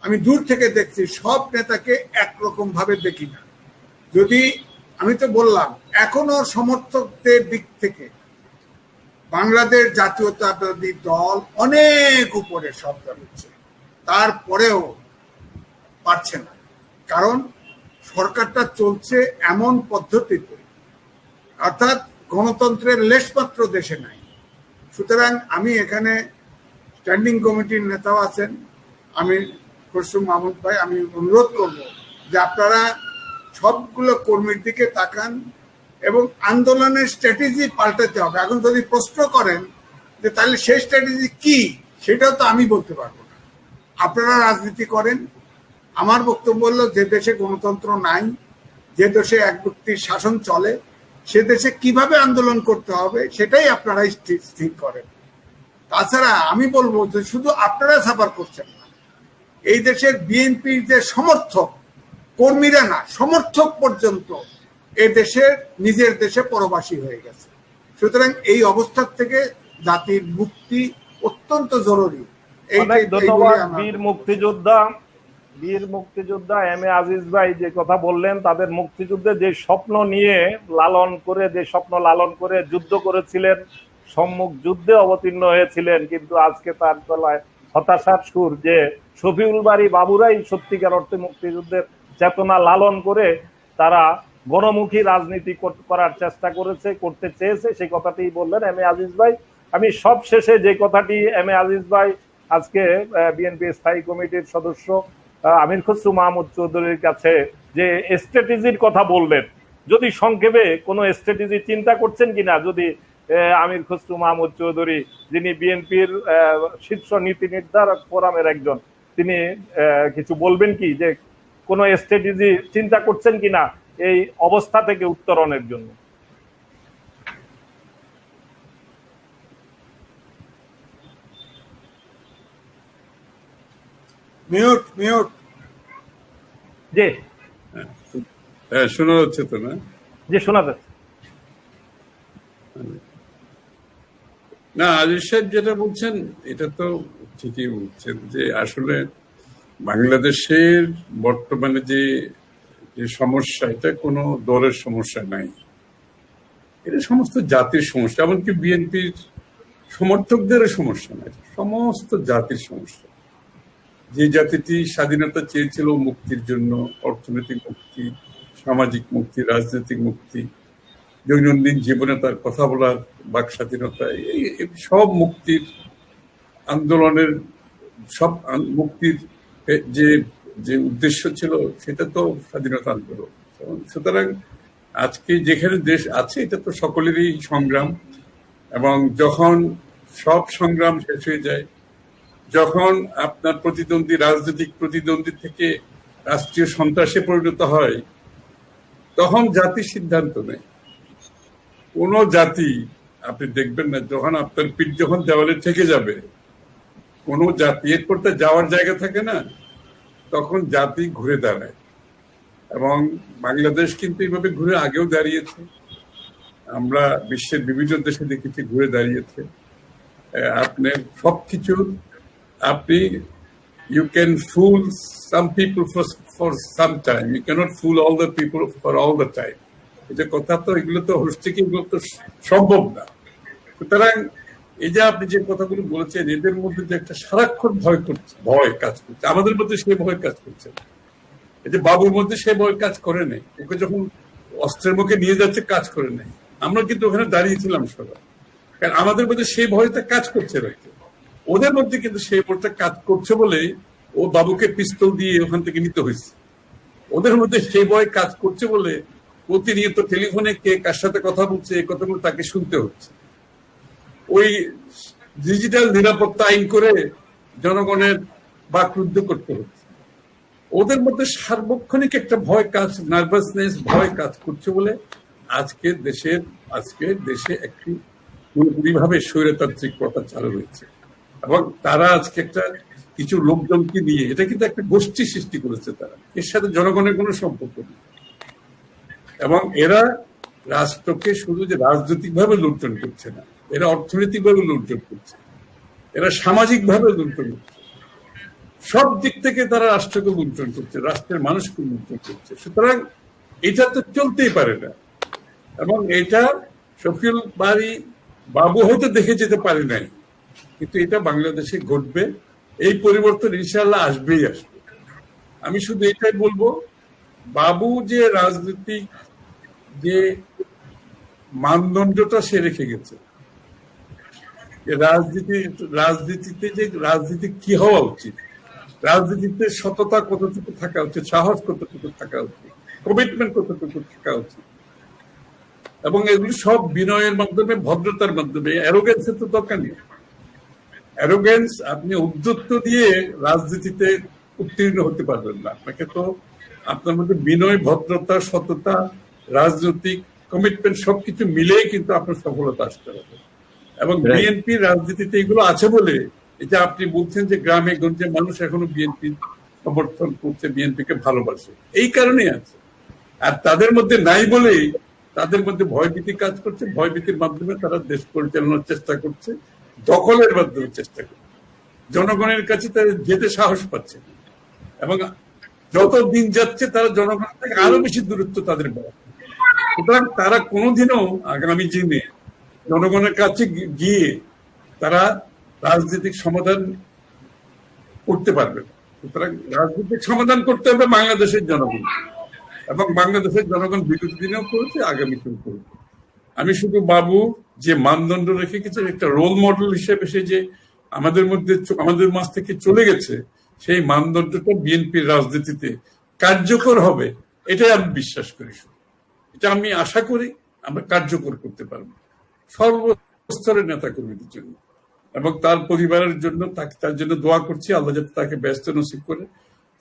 আমি দূর থেকে দেখছি, সব নেতাকে একরকম ভাবে দেখি না। যদি আমি তো বললাম এখনো সমর্থকদের দিক থেকে বাংলাদেশ জাতীয়তাবাদী দল অনেক উপরে শব্দ হচ্ছে, তারপরেও পারছে না, কারণ সরকারটা চলছে এমন পদ্ধতিতে, অর্থাৎ গণতন্ত্রের লেশমাত্র দেশে নাই। সুতরাং আমি এখানে স্ট্যান্ডিং কমিটির নেতাও আছেন, আমি খসরু মাহমুদ ভাই, আমি অনুরোধ করব যে আপনারা সবগুলো কর্মীর দিকে তাকান এবং আন্দোলনের স্ট্র্যাটেজি পাল্টাতে হবে। এখন যদি প্রশ্ন করেন যে তাহলে সেই স্ট্র্যাটেজি কি, সেটাও তো আমি বলতে পারবো না। আপনারা রাজনীতি করেন। আমার বক্তব্য হলো, যে দেশে গণতন্ত্র নাই, যে দেশে এক ব্যক্তির শাসন চলে, সে দেশে কিভাবে আন্দোলন করতে হবে সেটাই আপনারা স্থির করেন। তাছাড়া আমি বলবো যে শুধু আপনারা সাফার করছেন না, এই দেশের বিএনপির যে সমর্থক, কর্মীরা না, সমর্থক পর্যন্ত এ দেশের নিজের দেশে পরবাসী হয়ে গেছে। সুতরাং এই অবস্থার থেকে জাতির মুক্তি অত্যন্ত জরুরি। অনেক ধন্যবাদ বীর মুক্তিযোদ্ধা এম এ আজিজ ভাই যে কথা বললেন, তাদের মুক্তিযুদ্ধে যে স্বপ্ন নিয়ে যে স্বপ্ন লালন করে যুদ্ধ করেছিলেন, সম্মুখ যুদ্ধে অবতীর্ণ হয়েছিলেন, কিন্তু আজকে তার গলায় হতাশার সুর যে শফিউল বারী বাবুরাই সত্যিকার অর্থে মুক্তিযুদ্ধের চেতনা লালন করে তারা গণমুখী রাজনীতি করার চেষ্টা করতে চেয়েছে, সেই কথাটি বললেন এম এ আজিজ ভাই। আমি সব শেষে যে কথাটি এম এ আজিজ ভাই আজকে বিএনপি স্থায়ী কমিটির সদস্য আমির খসরু মাহমুদ চৌধুরীর কাছে যে স্ট্র্যাটেজির কথা বললেন, যদি সংক্ষেপে কোনো স্ট্র্যাটেজি চিন্তা করছেন কিনা, যদি আমির খসরু মাহমুদ চৌধুরী, যিনি বিএনপির শীর্ষ নীতি নির্ধারক ফোরামের একজন, তিনি কিছু বলবেন কি, যে কোনো স্ট্র্যাটেজি চিন্তা করছেন কিনা এই অবস্থা থেকে উত্তরণের জন্য? Mute mute. জি হ্যাঁ, শোনা যাচ্ছে তো না? জি, শোনা যাচ্ছে। না, আজিজ সাহেব যেটা বলছেন এটা তো ঠিকই বলছেন, যে আসলে বাংলাদেশের বর্তমানে যে সমস্যা, এটা কোনো দলের সমস্যা নাই, এটা সমস্ত জাতির সমস্যা। এমনকি বিএনপির সমর্থকদেরও সমস্যা নাই, সমস্ত জাতির সমস্যা। যে জাতিটি স্বাধীনতা চেয়েছিল মুক্তির জন্য, অর্থনৈতিক মুক্তি, সামাজিক মুক্তি, রাজনৈতিক মুক্তি, দৈনন্দিন জীবনে তার কথা বলার বাক স্বাধীনতা, এই সব মুক্তির আন্দোলনের, সব মুক্তির যে যে উদ্দেশ্য ছিল সেটা তো স্বাধীনতা আন্দোলন। সুতরাং আজকে যেখানে দেশ আছে, এটা তো সকলেরই সংগ্রাম, এবং যখন সব সংগ্রাম শেষ হয়ে যায়, যখন আপনার প্রতিদ্বন্দ্বী রাজনৈতিক প্রতিদ্বন্দ্বী থেকে রাষ্ট্রীয় সন্ত্রাসে পরিণত হয়, তখন জাতি সিদ্ধান্ত নেয়। কোন জাতি আপনি দেখবেন না, যখন আপনার পিঠ যখন দেওয়ালে থেকে যাবে, কোন জাতি এরপর তার যাওয়ার জায়গা থাকে না, তখন জাতি ঘুরে দাঁড়ায়। এবং বাংলাদেশ কিন্তু এইভাবে ঘুরে আগেও দাঁড়িয়েছে, আমরা বিশ্বের বিভিন্ন দেশে দেখেছি ঘুরে দাঁড়িয়েছে। আপনি সবকিছু আপনি you can fool some people for some time, you cannot fool all the people for all the time. এই যে কথা, তো এগুলো তো হচ্ছে কি, এগুলো তো সম্ভব না। সুতরাং এই যে আপনি যে কথাগুলো বলেছেন, এদের মধ্যে যে একটা সারাক্ষণ ভয় কাজ করছে, আমাদের মধ্যে সে ভয় কাজ করছে। এই যে বাবুর মধ্যে সে ভয় কাজ করে নেই, ওকে যখন অস্ত্রের মুখে নিয়ে যাচ্ছে কাজ করে নেই, আমরা কিন্তু ওখানে দাঁড়িয়েছিলাম সবাই, কারণ আমাদের মধ্যে সেই ভয়টা কাজ করছে না। ওদের মধ্যে কিন্তু সেই ভয়টা কাজ করছে বলে ও বাবুকে পিস্তল দিয়ে ওখান থেকে নিতে হয়েছে। ওদের মধ্যে সেই ভয় কাজ করছে বলে প্রতিনিয়ত টেলিফোনে কে কার সাথে কথা বলছে, এই কথাগুলো তাকে শুনতে হচ্ছে। ওই ডিজিটাল নিরাপত্তা আইন করে জনগণের বাকরুদ্ধ করতে হচ্ছে। ওদের মধ্যে সার্বক্ষণিক একটা ভয় কাজ, নার্ভাসনেস, ভয় কাজ করছে বলে আজকে দেশে একটি পুরোপুরিভাবে স্বৈরতান্ত্রিক প্রথা চালু হয়েছে। এবং তারা আজকে একটা কিছু লোকজনকে নিয়ে, এটা কিন্তু একটা গোষ্ঠী সৃষ্টি করেছে তারা, এর সাথে জনগণের কোনো সম্পর্ক নেই। এবং এরা রাষ্ট্রকে শুধু যে রাজনৈতিক ভাবে লুণ্ঠন করছে না, এরা অর্থনৈতিক ভাবে লুণ্ঠন করছে, এরা সামাজিক ভাবে লুণ্ঠন করছে, সব দিক থেকে তারা রাষ্ট্রকে লুণ্ঠন করছে, রাষ্ট্রের মানুষকে লুণ্ঠন করছে। সুতরাং এটা তো চলতেই পারে না। এবং এটা শফিউল বারী বাবু হয়তো দেখে যেতে পারে নাই, কিন্তু এটা বাংলাদেশে ঘটবে। এই পরিবর্তন ইনশাল্লাহ আসবেই আসবে। আমি শুধু এটাই বলবো, বাবু যে রাজনীতি যে মানদণ্ডটা সে রেখে গেছে, রাজনীতিতে যে রাজনীতি কি হওয়া উচিত, রাজনীতিতে সততা কতটুকু থাকা উচিত, সাহস কতটুকু থাকা উচিত, কমিটমেন্ট কতটুকু থাকা উচিত, এবং এগুলি সব বিনয়ের মাধ্যমে, ভদ্রতার মাধ্যমে। অ্যারোগেন্সের তো দরকার নেই। অ্যারোগেন্স, আপনি উদ্ধত্ত দিয়ে রাজনীতিতে উত্তীর্ণ হতে পারবেন না। আপনাকে তো আপনার মধ্যে বিনয়, ভদ্রতা, সততা, রাজনৈতিক কমিটমেন্ট সবকিছু মিলেই কিন্তু আপনার সফলতা আসতে হবে। এবং বিএনপির রাজনীতিতে এগুলো আছে বলে, এটা আপনি বলছেন যে গ্রামে গঞ্জে মানুষ এখনো বিএনপি সমর্থন করছে, বিএনপিকে ভালোবাসে, এই কারণেই আছে। আর তাদের মধ্যে নাই বলেই তাদের মধ্যে ভয়ভীতি কাজ করছে। ভয়ভীতির মাধ্যমে তারা দেশ পরিচালনার চেষ্টা করছে, দখলের মাধ্যমে চেষ্টা করছে, জনগণের কাছে তারা যেতে সাহস পাচ্ছে। এবং যত দিন যাচ্ছে তারা জনগণ থেকে আরো বেশি দূরত্ব তাদের বাড়াচ্ছে। সুতরাং তারা কোনোদিনও আগামী দিনে জনগণের কাছে গিয়ে তারা রাজনৈতিক সমাধান করতে পারবে না। সুতরাং রাজনৈতিক সমাধান করতে হবে বাংলাদেশের জনগণ, এবং বাংলাদেশের জনগণ বিগত দিনেও করেছে, আগামীতেও করবে। আমি শুধু বাবু যে মানদণ্ড রেখে গেছে, একটা রোল মডেল হিসেবে সে যে আমাদের মাঝ থেকে চলে গেছে, সেই মানদণ্ডটা বিএনপির রাজনীতিতে কার্যকর হবে, এটাই আমি বিশ্বাস করি। এটা আমি আশা করি আমরা কার্যকর করতে পারবো সর্বস্তরের নেতা কর্মীদের জন্য এবং তার পরিবারের জন্য। তার জন্য দোয়া করছি, আল্লাহ যাতে তাকে ব্যস্ত নসিব করে।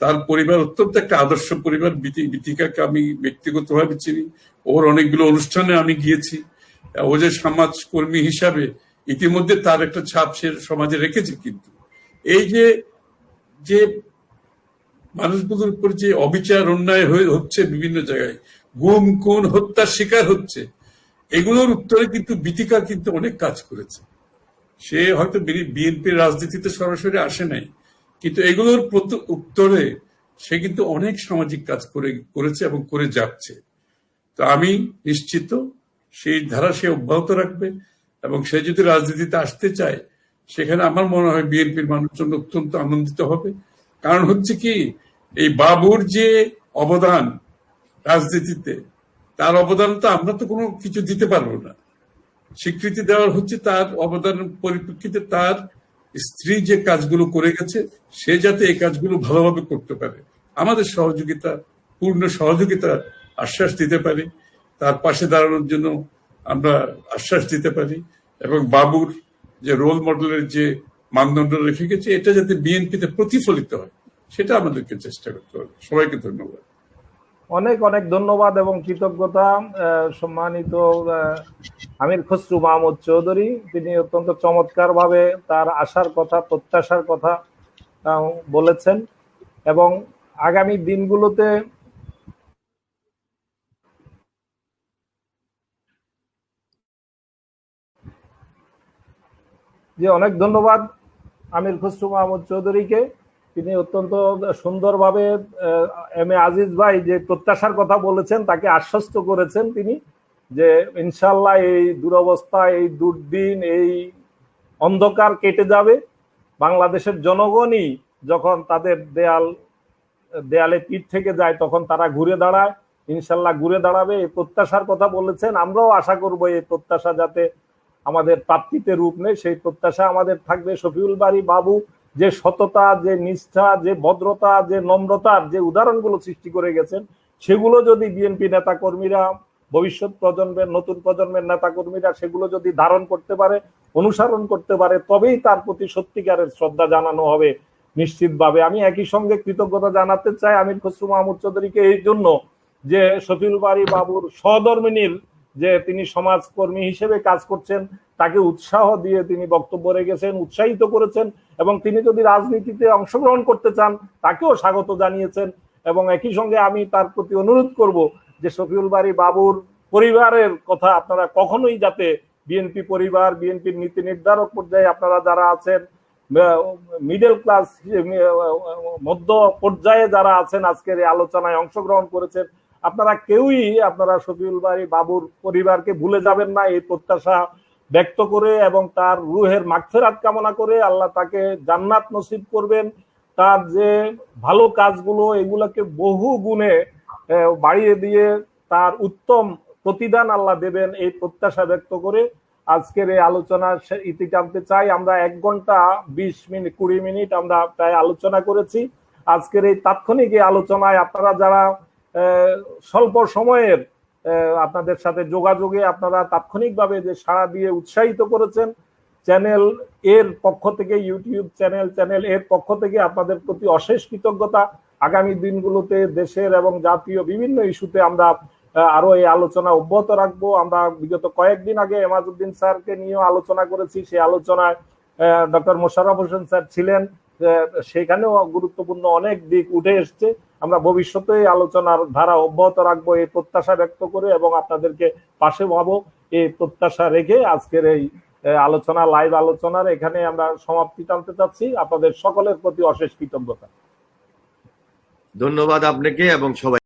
তার পরিবার অত্যন্ত একটা আদর্শ পরিবার। বিতিকাকে আমি ব্যক্তিগতভাবে চিনি, ওর অনেকগুলো অনুষ্ঠানে আমি গিয়েছি। ও যে সমাজ কর্মী হিসাবে ইতিমধ্যে তার একটা ছাপ সে সমাজে রেখেছে। কিন্তু এই যে মানুষগুলোর উপর যে অবিচার, অন্যায় হচ্ছে, বিভিন্ন জায়গায় গুম, খুন, হত্যার শিকার হচ্ছে, এগুলোর উত্তরে কিন্তু বিতিকা কিন্তু অনেক কাজ করেছে। সে হয়তো বিএনপির রাজনীতিতে সরাসরি আসে নাই, কিন্তু এগুলোর উত্তরে সে কিন্তু অনেক সামাজিক কাজ করেছে এবং করে যাচ্ছে। তো আমি নিশ্চিত সেই ধারা সে অব্যাহত রাখবে, এবং সে যদি রাজনীতিতে আসতে চায় সেখানে আমার মনে হয় বিএনপির মানুষজন অত্যন্ত আনন্দিত হবে। কারণ হচ্ছে কি, এই বাবুর যে অবদান রাজনীতিতে, তার অবদান তো আমরা তো কোনো কিছু দিতে পারবো না। স্বীকৃতি দেওয়ার হচ্ছে তার অবদানের পরিপ্রেক্ষিতে তার স্ত্রী যে কাজগুলো করে গেছে, সে যাতে এই কাজগুলো ভালোভাবে করতে পারে, আমাদের সহযোগিতা, পূর্ণ সহযোগিতা আশ্বাস দিতে পারি, তার পাশে দাঁড়ানোর জন্য আমরা আশ্বাস দিতে পারি। এবং বাবুর যে রোল মডেলের যে মানদণ্ড রেখে গেছে, এটা যাতে বিএনপিতে প্রতিফলিত হয়, সেটা আমাদেরকে চেষ্টা করতে হবে। সবাইকে ধন্যবাদ। অনেক অনেক ধন্যবাদ এবং কৃতজ্ঞতা সম্মানিত আমির খসরু মাহমুদ চৌধুরী। তিনি অত্যন্ত চমৎকার ভাবে তার আশার কথা, প্রত্যাশার কথা বলেছেন, এবং আগামী দিনগুলোতে যে অনেক ধন্যবাদ আমির খসরু মাহমুদ চৌধুরীকে। তিনি অত্যন্ত সুন্দরভাবে এম এ আজিজ ভাই যে প্রত্যাশার কথা বলেছেন, তাকে আশ্বস্ত করেছেন তিনি যে ইনশাল্লাহ এই দুরবস্থা, এই দুর্দিন, এই অন্ধকার কেটে যাবে। বাংলাদেশের জনগণই যখন তাদের দেয়ালে পিঠ থেকে যায়, তখন তারা ঘুরে দাঁড়ায়, ইনশাল্লাহ ঘুরে দাঁড়াবে, এই প্রত্যাশার কথা বলেছেন। আমরাও আশা করব এই প্রত্যাশা যাতে আমাদের প্রাপ্তিতে রূপ নেয়, সেই প্রত্যাশা আমাদের থাকবে। শফিউল বারী বাবু যে সততা, যে নিষ্ঠা, যে ভদ্রতা, যে নম্রতার যে উদাহরণগুলো সৃষ্টি করে গেছেন, সেগুলো যদি বিএনপি নেতা কর্মীরা, ভবিষ্যৎ প্রজন্মের, নতুন প্রজন্মের নেতা কর্মীরা সেগুলো যদি ধারণ করতে পারে, অনুসরণ করতে পারে, তবেই তার প্রতি সত্যিকারের শ্রদ্ধা জানানো হবে নিশ্চিতভাবে। আমি একই সঙ্গে কৃতজ্ঞতা জানাতে চাই আমির খসরু মাহমুদ চৌধুরীকে এই জন্য যে শফিউল বারী বাবুর সহধর্মিনীর যে তিনি সমাজকর্মী হিসেবে কাজ করছেন, তাকে উৎসাহ দিয়ে তিনি বক্তব্য রেখেছেন, উৎসাহিত করেছেন, এবং তিনি যদি রাজনীতিতে অংশগ্রহণ করতে চান তাকেও স্বাগত জানিয়েছেন। এবং একই সঙ্গে আমি তার প্রতি অনুরোধ করব যে শফিউল বারী বাবুর পরিবারের কথা আপনারা কখনোই যাতে বিএনপি পরিবার, বিএনপির নীতি নির্ধারক পর্যায়ে আপনারা যারা আছেন, মিডল ক্লাস, মধ্য পর্যায়ে যারা আছেন, আজকের এই আলোচনায় অংশগ্রহণ করেছেন, আপনারা কেউই আপনারা শফিউল বারী বাবুর পরিবারকে ভুলে যাবেন না। এই প্রত্যাশা ব্যক্ত করে এবং তার রুহের মাগফিরাত কামনা করে আল্লাহ তাকে জান্নাত নসিব করবেন, তার যে ভালো কাজগুলো এগুলোকে বহু গুণে বাড়িয়ে দিয়ে তার উত্তম প্রতিদান আল্লাহ দেবেন, এই প্রত্যাশা ব্যক্ত করে আজকের এই আলোচনার ইতি টানতে চাই। আমরা 1 ঘন্টা 20 মিনিট আমরা প্রায় আলোচনা করেছি। আজকের এই তাৎক্ষণিক এই আলোচনায় আপনারা যারা স্বল্প সময়ের আপনাদের সাথে যোগাযোগে আপনারা তাৎক্ষণিকভাবে যে সাড়া দিয়ে উৎসাহিত করেছেন, চ্যানেল এর পক্ষ থেকে, ইউটিউব চ্যানেল এর পক্ষ থেকে আপনাদের প্রতি অশেষ কৃতজ্ঞতা। আগামী দিনগুলোতে দেশের এবং জাতীয় বিভিন্ন ইস্যুতে আমরা আরো এই আলোচনা অব্যাহত রাখবো। আমরা বিগত কয়েকদিন আগে এমাজউদ্দিন স্যারকে নিয়েও আলোচনা করেছি, সেই আলোচনায় ডক্টর মোশাররফ হোসেন স্যার ছিলেন, সেখানেও গুরুত্বপূর্ণ অনেক দিক উঠে এসছে। আমরা ভবিষ্যতে এই আলোচনার ধারা অব্যাহত রাখবো এই প্রত্যাশা ব্যক্ত করে এবং আপনাদেরকে পাশে পাবো এই প্রত্যাশা রেখে আজকের এই আলোচনা, লাইভ আলোচনার এখানে আমরা সমাপ্তি টানতে চাচ্ছি। আপনাদের সকলের প্রতি অশেষ কৃতজ্ঞতা। ধন্যবাদ আপনাকে এবং সবাই।